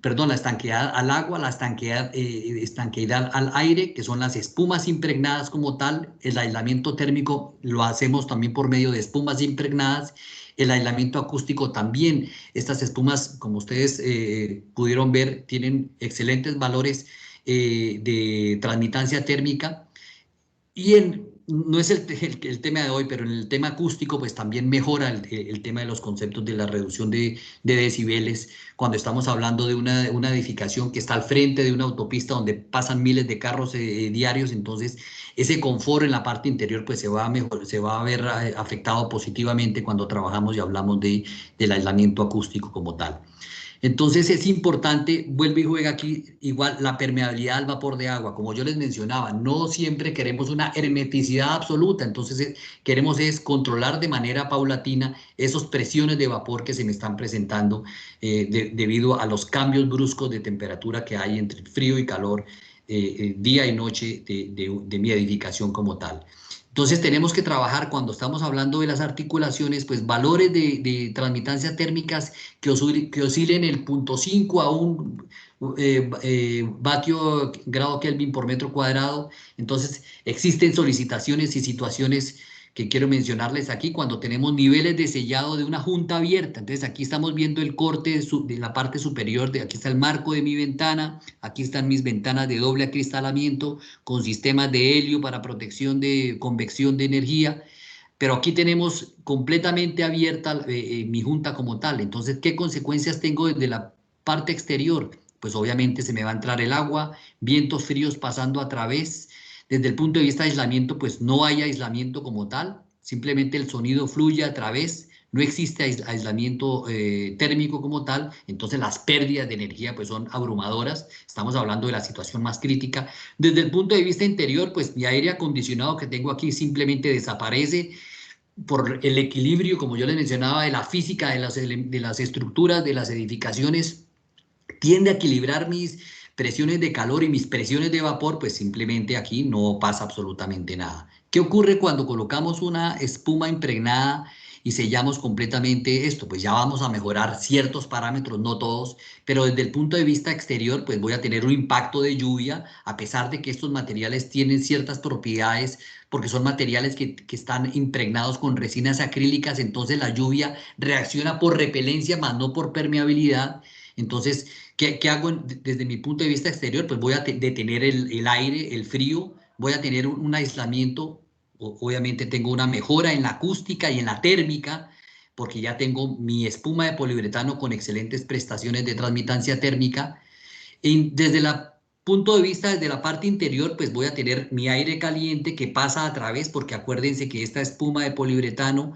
Perdón, la estanqueidad al agua, la estanqueidad al aire, que son las espumas impregnadas como tal. El aislamiento térmico lo hacemos también por medio de espumas impregnadas. El aislamiento acústico también. Estas espumas, como ustedes pudieron ver, tienen excelentes valores de transmitancia térmica. Y no es el tema de hoy, pero en el tema acústico, pues también mejora el tema de los conceptos de la reducción de decibeles. Cuando estamos hablando de una edificación que está al frente de una autopista donde pasan miles de carros diarios, entonces ese confort en la parte interior pues se va a ver afectado positivamente cuando trabajamos y hablamos del aislamiento acústico como tal. Entonces es importante, vuelve y juega aquí igual la permeabilidad al vapor de agua. Como yo les mencionaba, no siempre queremos una hermeticidad absoluta, entonces queremos es controlar de manera paulatina esas presiones de vapor que se me están presentando debido a los cambios bruscos de temperatura que hay entre frío y calor, día y noche de mi edificación como tal. Entonces tenemos que trabajar cuando estamos hablando de las articulaciones, pues valores de transmitancia térmicas que oscilen el 0.5 a 1 vatio grado Kelvin por metro cuadrado. Entonces existen solicitaciones y situaciones que quiero mencionarles aquí cuando tenemos niveles de sellado de una junta abierta. Entonces aquí estamos viendo el corte de la parte superior, aquí está el marco de mi ventana, aquí están mis ventanas de doble acristalamiento con sistemas de helio para protección de convección de energía, pero aquí tenemos completamente abierta mi junta como tal. Entonces, ¿qué consecuencias tengo desde la parte exterior? Pues obviamente se me va a entrar el agua, vientos fríos pasando a través. Desde el punto de vista de aislamiento, pues no hay aislamiento como tal, simplemente el sonido fluye a través, no existe aislamiento térmico como tal, entonces las pérdidas de energía pues son abrumadoras, estamos hablando de la situación más crítica. Desde el punto de vista interior, pues mi aire acondicionado que tengo aquí simplemente desaparece por el equilibrio, como yo les mencionaba, de la física de las estructuras, de las edificaciones, tiende a equilibrar mis presiones de calor y mis presiones de vapor, pues simplemente aquí no pasa absolutamente nada. ¿Qué ocurre cuando colocamos una espuma impregnada y sellamos completamente esto? Pues ya vamos a mejorar ciertos parámetros, no todos, pero desde el punto de vista exterior, pues voy a tener un impacto de lluvia, a pesar de que estos materiales tienen ciertas propiedades, porque son materiales que están impregnados con resinas acrílicas, entonces la lluvia reacciona por repelencia, más no por permeabilidad. Entonces, ¿qué hago desde mi punto de vista exterior? Pues voy a detener el aire, el frío, voy a tener un aislamiento, obviamente tengo una mejora en la acústica y en la térmica, porque ya tengo mi espuma de poliuretano con excelentes prestaciones de transmitancia térmica. Y desde el punto de vista, desde la parte interior, pues voy a tener mi aire caliente que pasa a través, porque acuérdense que esta espuma de poliuretano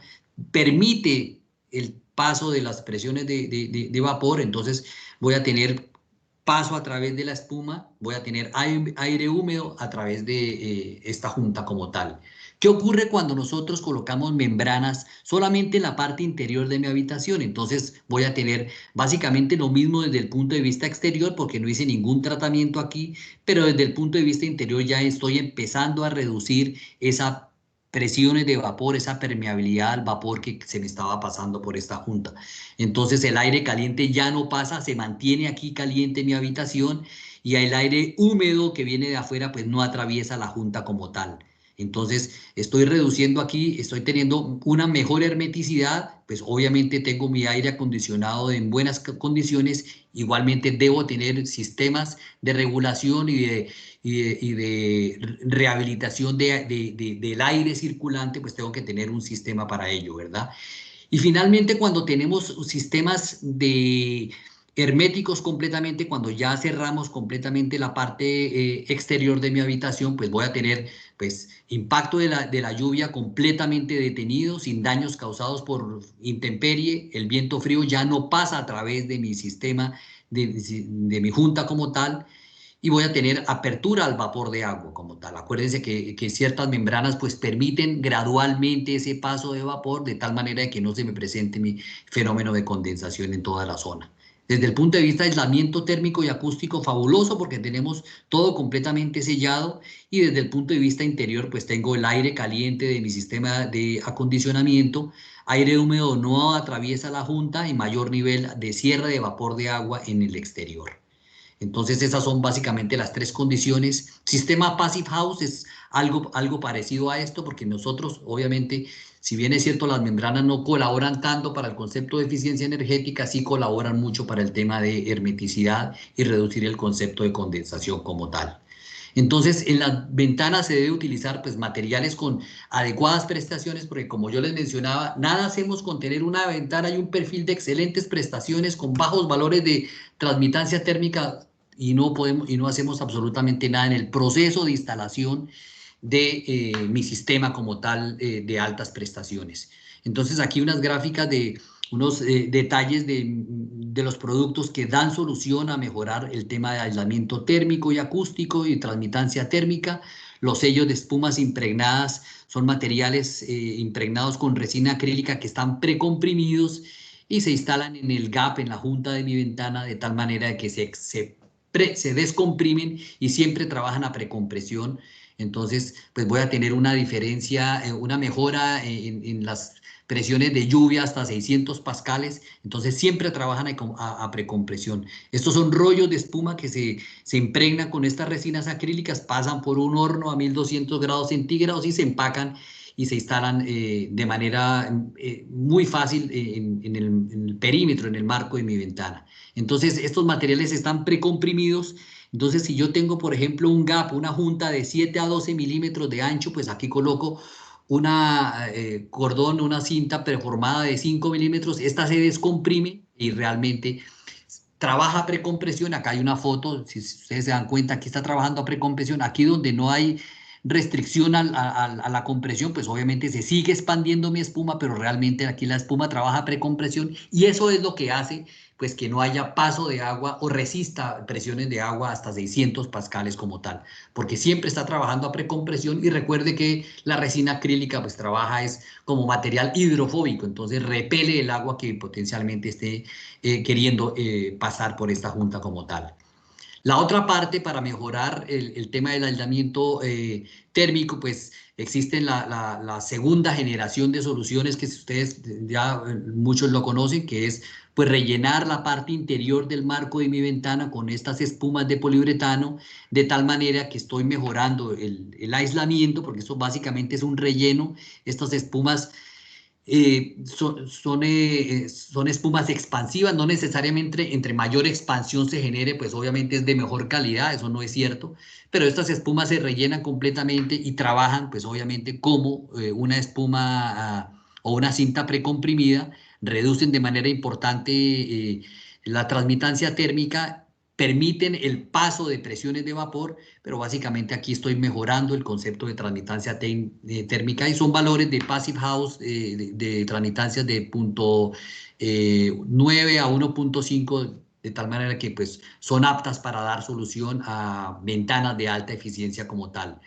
permite el paso de las presiones de vapor, entonces voy a tener paso a través de la espuma, voy a tener aire húmedo a través de esta junta como tal. ¿Qué ocurre cuando nosotros colocamos membranas solamente en la parte interior de mi habitación? Entonces voy a tener básicamente lo mismo desde el punto de vista exterior porque no hice ningún tratamiento aquí, pero desde el punto de vista interior ya estoy empezando a reducir esa presiones de vapor, esa permeabilidad al vapor que se me estaba pasando por esta junta. Entonces el aire caliente ya no pasa, se mantiene aquí caliente mi habitación y el aire húmedo que viene de afuera pues no atraviesa la junta como tal. Entonces estoy reduciendo aquí, estoy teniendo una mejor hermeticidad, pues obviamente tengo mi aire acondicionado en buenas condiciones, igualmente debo tener sistemas de regulación y de rehabilitación del aire circulante, pues tengo que tener un sistema para ello, ¿verdad? Y finalmente, cuando tenemos sistemas herméticos completamente, cuando ya cerramos completamente la parte exterior de mi habitación, pues voy a tener pues, impacto de la lluvia completamente detenido, sin daños causados por intemperie. El viento frío ya no pasa a través de mi sistema, de mi junta como tal. y voy a tener apertura al vapor de agua como tal. Acuérdense que ciertas membranas pues permiten gradualmente ese paso de vapor de tal manera de que no se me presente mi fenómeno de condensación en toda la zona. Desde el punto de vista de aislamiento térmico y acústico, fabuloso porque tenemos todo completamente sellado, y desde el punto de vista interior pues tengo el aire caliente de mi sistema de acondicionamiento, aire húmedo no atraviesa la junta y mayor nivel de cierre de vapor de agua en el exterior. Entonces esas son básicamente las tres condiciones. Sistema Passive House es algo parecido a esto, porque nosotros obviamente, si bien es cierto las membranas no colaboran tanto para el concepto de eficiencia energética, sí colaboran mucho para el tema de hermeticidad y reducir el concepto de condensación como tal. Entonces, en las ventanas se debe utilizar pues, materiales con adecuadas prestaciones, porque como yo les mencionaba, nada hacemos con tener una ventana y un perfil de excelentes prestaciones con bajos valores de transmitancia térmica y no hacemos absolutamente nada en el proceso de instalación de mi sistema como tal de altas prestaciones. Entonces, aquí unas gráficas de unos detalles de los productos que dan solución a mejorar el tema de aislamiento térmico y acústico y transmitancia térmica. Los sellos de espumas impregnadas son materiales impregnados con resina acrílica que están precomprimidos y se instalan en el gap, en la junta de mi ventana, de tal manera que se descomprimen y siempre trabajan a precompresión. Entonces, pues voy a tener una diferencia, una mejora en las presiones de lluvia hasta 600 pascales, entonces siempre trabajan a precompresión. Estos son rollos de espuma que se impregnan con estas resinas acrílicas, pasan por un horno a 1200 grados centígrados y se empacan y se instalan de manera muy fácil en el perímetro, en el marco de mi ventana. Entonces, estos materiales están precomprimidos. Entonces, si yo tengo, por ejemplo, un gap, una junta de 7 a 12 milímetros de ancho, pues aquí coloco una cordón, una cinta preformada de 5 milímetros. Esta se descomprime y realmente trabaja a precompresión. Acá hay una foto, si ustedes se dan cuenta, aquí está trabajando a precompresión. Aquí donde no hay restricción a la compresión, pues obviamente se sigue expandiendo mi espuma, pero realmente aquí la espuma trabaja a precompresión y eso es lo que hace pues que no haya paso de agua o resista presiones de agua hasta 600 pascales como tal, porque siempre está trabajando a precompresión. Y recuerde que la resina acrílica pues trabaja es como material hidrofóbico, entonces repele el agua que potencialmente esté queriendo pasar por esta junta como tal. La otra parte para mejorar el tema del aislamiento térmico, pues existe la segunda generación de soluciones que si ustedes ya muchos lo conocen, que es pues rellenar la parte interior del marco de mi ventana con estas espumas de poliuretano, de tal manera que estoy mejorando el aislamiento, porque eso básicamente es un relleno. Estas espumas son espumas expansivas, no necesariamente entre mayor expansión se genere, pues obviamente es de mejor calidad, eso no es cierto, pero estas espumas se rellenan completamente y trabajan pues obviamente como una espuma o una cinta precomprimida, reducen de manera importante la transmitancia térmica, permiten el paso de presiones de vapor, pero básicamente aquí estoy mejorando el concepto de transmitancia térmica y son valores de Passive House de transmitancias de 0.9 a 1.5, de tal manera que pues, son aptas para dar solución a ventanas de alta eficiencia como tal.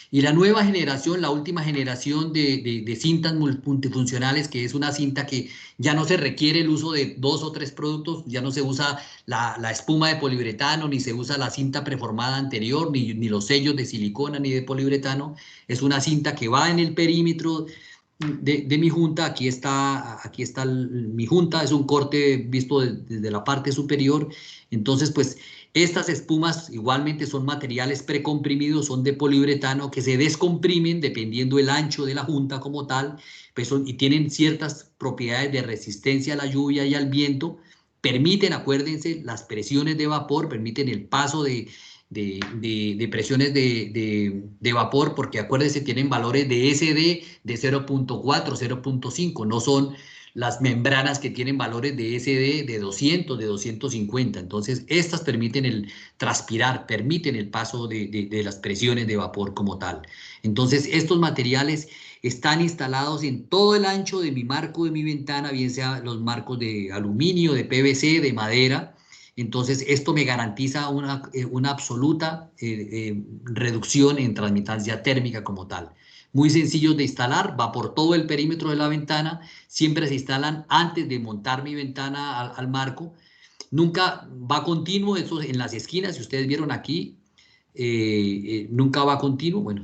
Y la nueva generación, la última generación de cintas multifuncionales, que es una cinta que ya no se requiere el uso de 2 o 3 productos, ya no se usa la espuma de poliuretano, ni se usa la cinta preformada anterior, ni los sellos de silicona ni de poliuretano. Es una cinta que va en el perímetro de mi junta. Aquí está mi junta, es un corte visto desde la parte superior. Entonces, pues estas espumas igualmente son materiales precomprimidos, son de poliuretano que se descomprimen dependiendo el ancho de la junta como tal, pues y tienen ciertas propiedades de resistencia a la lluvia y al viento, permiten, acuérdense, las presiones de vapor, permiten el paso de presiones de vapor, porque acuérdense, tienen valores de SD de 0.4, 0.5, no son las membranas que tienen valores de SD de 200, de 250. Entonces, estas permiten el transpirar, permiten el paso de las presiones de vapor como tal. Entonces, estos materiales están instalados en todo el ancho de mi marco de mi ventana, bien sea los marcos de aluminio, de PVC, de madera, Entonces, esto me garantiza una absoluta reducción en transmitancia térmica como tal. Muy sencillos de instalar, va por todo el perímetro de la ventana, siempre se instalan antes de montar mi ventana al marco. Nunca va continuo, eso en las esquinas, si ustedes vieron aquí, nunca va continuo. Bueno,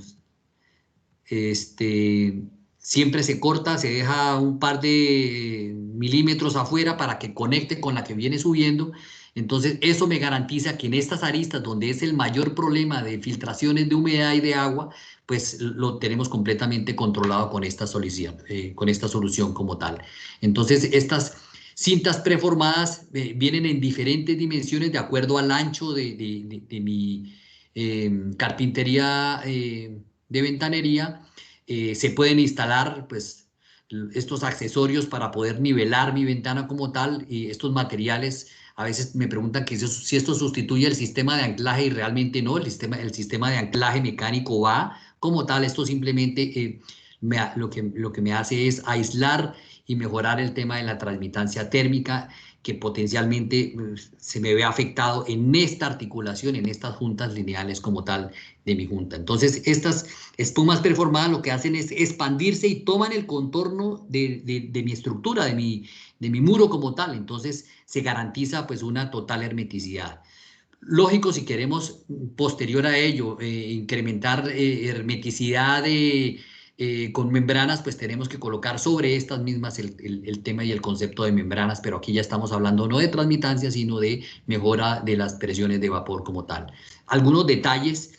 siempre se corta, se deja un par de milímetros afuera para que conecte con la que viene subiendo. Entonces, eso me garantiza que en estas aristas donde es el mayor problema de filtraciones de humedad y de agua, pues lo tenemos completamente controlado con esta solución como tal. Entonces, estas cintas preformadas vienen en diferentes dimensiones de acuerdo al ancho de mi carpintería de ventanería. Se pueden instalar pues estos accesorios para poder nivelar mi ventana como tal, y estos materiales a veces me preguntan que si esto sustituye el sistema de anclaje, y realmente no. El sistema de anclaje mecánico va como tal. Esto simplemente lo que me hace es aislar y mejorar el tema de la transmitancia térmica, que potencialmente se me ve afectado en esta articulación, en estas juntas lineales como tal de mi junta. Entonces, estas espumas performadas lo que hacen es expandirse y toman el contorno de mi estructura, de mi muro como tal. Entonces, se garantiza pues una total hermeticidad. Lógico, si queremos posterior a ello incrementar hermeticidad con membranas, pues tenemos que colocar sobre estas mismas el tema y el concepto de membranas, pero aquí ya estamos hablando no de transmitancia, sino de mejora de las presiones de vapor como tal. Algunos detalles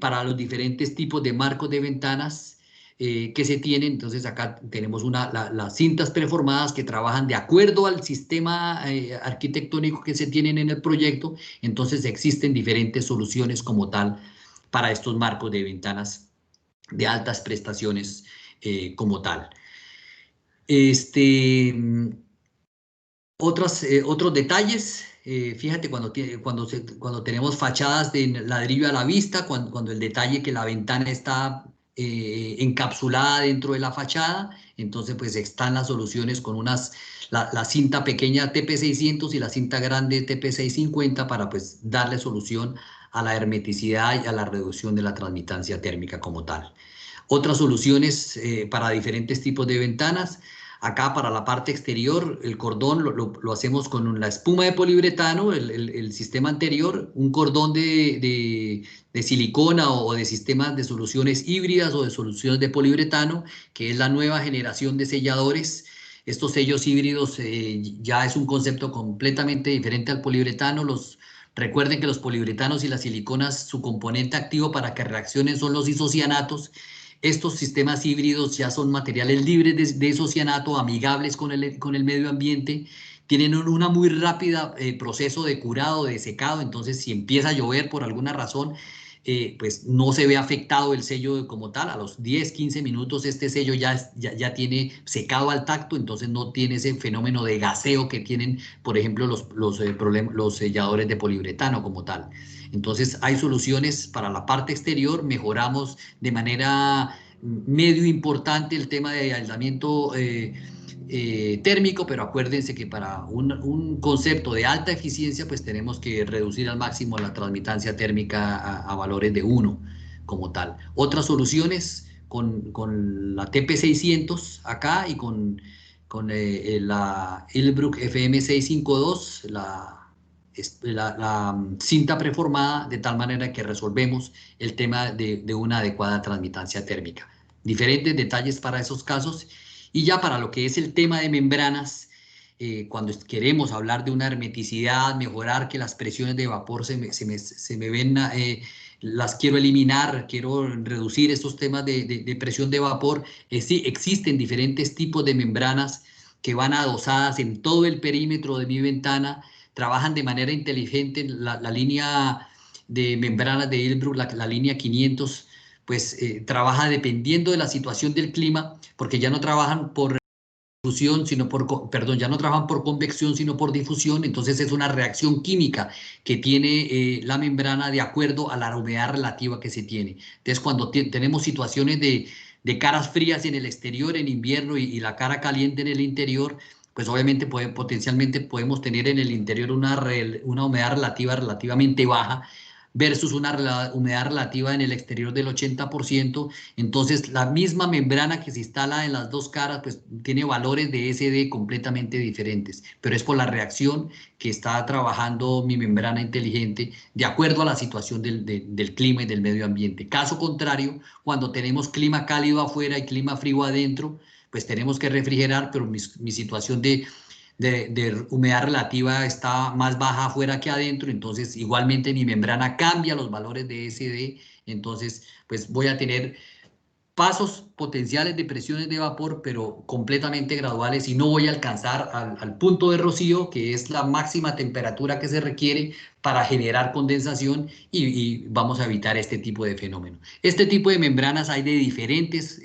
para los diferentes tipos de marcos de ventanas que se tienen. Entonces acá tenemos las cintas preformadas que trabajan de acuerdo al sistema arquitectónico que se tienen en el proyecto. Entonces existen diferentes soluciones como tal para estos marcos de ventanas de altas prestaciones como tal. Otros detalles, fíjate cuando tenemos fachadas de ladrillo a la vista, cuando el detalle que la ventana está encapsulada dentro de la fachada, entonces pues están las soluciones con la cinta pequeña TP600 y la cinta grande TP650 para pues darle solución a la hermeticidad y a la reducción de la transmitancia térmica como tal. Otras soluciones para diferentes tipos de ventanas. Acá para la parte exterior, el cordón lo hacemos con la espuma de poliuretano, el sistema anterior, un cordón de silicona o de sistemas de soluciones híbridas o de soluciones de poliuretano, que es la nueva generación de selladores. Estos sellos híbridos ya es un concepto completamente diferente al poliuretano. Recuerden que los poliuretanos y las siliconas, su componente activo para que reaccionen son los isocianatos. Estos sistemas híbridos ya son materiales libres de isocianato, amigables con el medio ambiente, tienen una muy rápida proceso de curado, de secado. Entonces si empieza a llover por alguna razón, pues no se ve afectado el sello como tal. A los 10, 15 minutos este sello ya tiene secado al tacto, entonces no tiene ese fenómeno de gaseo que tienen, por ejemplo, los selladores de poliuretano como tal. Entonces hay soluciones para la parte exterior, mejoramos de manera medio importante el tema de aislamiento térmico, pero acuérdense que para un concepto de alta eficiencia pues tenemos que reducir al máximo la transmitancia térmica a valores de 1 como tal. Otras soluciones con la TP600 acá y con la Ilbruck FM652, la cinta preformada, de tal manera que resolvemos el tema de una adecuada transmitancia térmica. Diferentes detalles para esos casos. Y ya para lo que es el tema de membranas, cuando queremos hablar de una hermeticidad, mejorar que las presiones de vapor se me ven, las quiero eliminar, quiero reducir estos temas de presión de vapor, sí, existen diferentes tipos de membranas que van adosadas en todo el perímetro de mi ventana, trabajan de manera inteligente. La línea de membranas de Ilbruck, la línea 500, pues trabaja dependiendo de la situación del clima, porque ya no trabajan por difusión, ya no trabajan por convección, sino por difusión. Entonces es una reacción química que tiene la membrana de acuerdo a la humedad relativa que se tiene. Entonces cuando tenemos situaciones de caras frías en el exterior en invierno y la cara caliente en el interior, pues obviamente potencialmente podemos tener en el interior una humedad relativamente baja versus una humedad relativa en el exterior del 80%. Entonces, la misma membrana que se instala en las dos caras, pues tiene valores de SD completamente diferentes, pero es por la reacción que está trabajando mi membrana inteligente de acuerdo a la situación del clima y del medio ambiente. Caso contrario, cuando tenemos clima cálido afuera y clima frío adentro, pues tenemos que refrigerar, pero mi situación de humedad relativa está más baja afuera que adentro, entonces igualmente mi membrana cambia los valores de SD, entonces pues voy a tener pasos potenciales de presiones de vapor, pero completamente graduales, y no voy a alcanzar al punto de rocío, que es la máxima temperatura que se requiere para generar condensación, y vamos a evitar este tipo de fenómeno. Este tipo de membranas hay de diferentes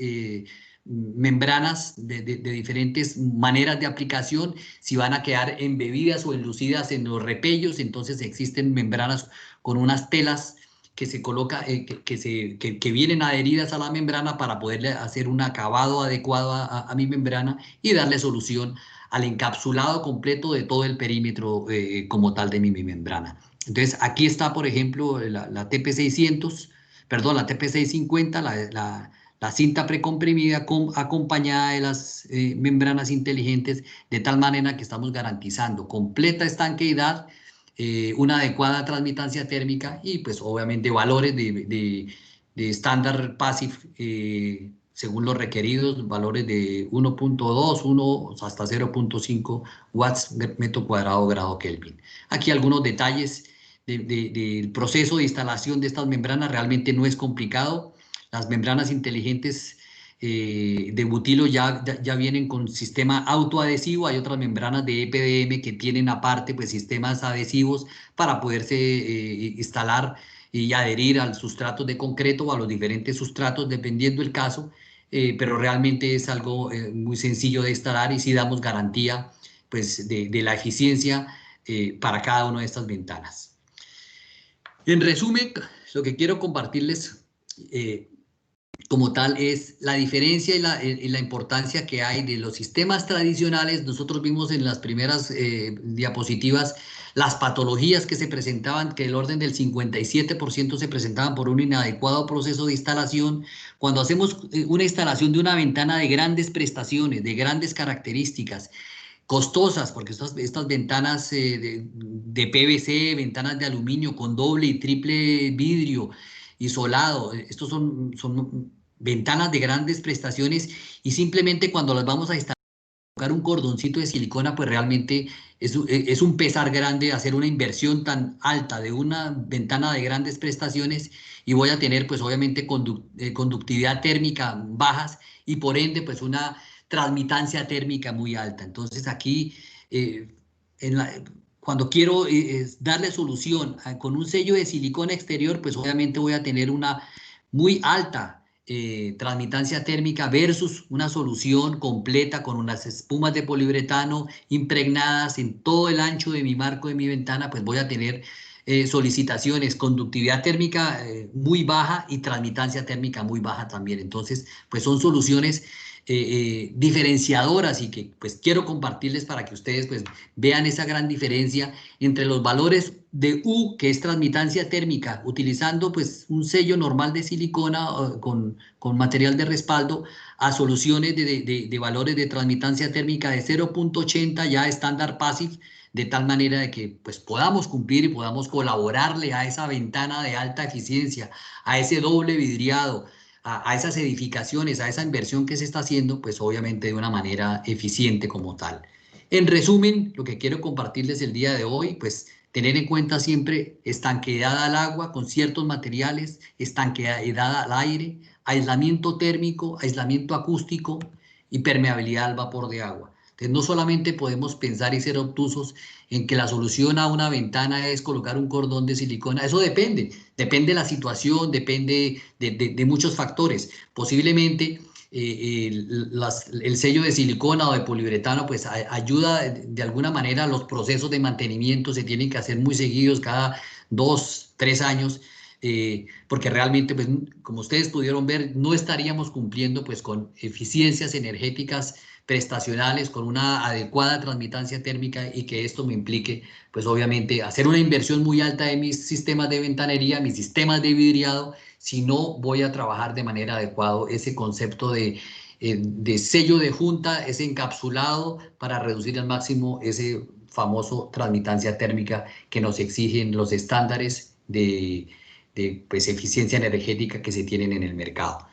membranas, de diferentes maneras de aplicación. Si van a quedar embebidas o enlucidas en los repellos, entonces existen membranas con unas telas que se coloca, que vienen adheridas a la membrana para poderle hacer un acabado adecuado a mi membrana y darle solución al encapsulado completo de todo el perímetro como tal de mi membrana. Entonces, aquí está, por ejemplo, la TP600, perdón, la TP650, la cinta precomprimida acompañada de las membranas inteligentes, de tal manera que estamos garantizando completa estanqueidad, una adecuada transmitancia térmica y pues obviamente valores de estándar passive según los requeridos, valores de 1.2, 1 hasta 0.5 watts metro cuadrado grado Kelvin. Aquí algunos detalles del proceso de instalación de estas membranas. Realmente no es complicado. Las membranas inteligentes de butilo ya vienen con sistema autoadhesivo. Hay otras membranas de EPDM que tienen aparte pues sistemas adhesivos para poderse instalar y adherir al sustrato de concreto o a los diferentes sustratos dependiendo el caso, pero realmente es algo muy sencillo de instalar, y sí damos garantía pues de la eficiencia para cada una de estas ventanas. En resumen, lo que quiero compartirles como tal es la diferencia y la importancia que hay de los sistemas tradicionales. Nosotros vimos en las primeras diapositivas las patologías que se presentaban, que el orden del 57% se presentaban por un inadecuado proceso de instalación. Cuando hacemos una instalación de una ventana de grandes prestaciones, de grandes características, costosas, porque estas ventanas de PVC, ventanas de aluminio con doble y triple vidrio isolado, estos son ventanas de grandes prestaciones, y simplemente cuando las vamos a instalar, colocar un cordoncito de silicona, pues realmente es un pesar grande hacer una inversión tan alta de una ventana de grandes prestaciones, y voy a tener pues obviamente conductividad térmica bajas y por ende pues una transmitancia térmica muy alta. Entonces aquí cuando quiero darle solución con un sello de silicona exterior, pues obviamente voy a tener una muy alta transmitancia térmica versus una solución completa con unas espumas de poliuretano impregnadas en todo el ancho de mi marco de mi ventana. Pues voy a tener solicitaciones, conductividad térmica muy baja y transmitancia térmica muy baja también. Entonces, pues son soluciones diferenciadoras, y que pues quiero compartirles para que ustedes pues vean esa gran diferencia entre los valores de U, que es transmitancia térmica, utilizando pues un sello normal de silicona con material de respaldo, a soluciones de valores de transmitancia térmica de 0.80 ya estándar passive, de tal manera de que pues podamos cumplir y podamos colaborarle a esa ventana de alta eficiencia, a ese doble vidriado, a esas edificaciones, a esa inversión que se está haciendo, pues obviamente de una manera eficiente como tal. En resumen, lo que quiero compartirles el día de hoy, pues tener en cuenta siempre estanqueidad al agua con ciertos materiales, estanqueidad al aire, aislamiento térmico, aislamiento acústico y permeabilidad al vapor de agua. Entonces, no solamente podemos pensar y ser obtusos en que la solución a una ventana es colocar un cordón de silicona. Eso depende de la situación, depende de muchos factores. Posiblemente el sello de silicona o de poliuretano pues ayuda de alguna manera. Los procesos de mantenimiento se tienen que hacer muy seguidos, cada 2, 3 años, porque realmente pues como ustedes pudieron ver no estaríamos cumpliendo pues con eficiencias energéticas prestacionales con una adecuada transmitancia térmica y que esto me implique, pues obviamente, hacer una inversión muy alta en mis sistemas de ventanería, mis sistemas de vidriado, si no voy a trabajar de manera adecuada ese concepto de sello de junta, ese encapsulado para reducir al máximo ese famoso transmitancia térmica que nos exigen los estándares de pues, eficiencia energética que se tienen en el mercado.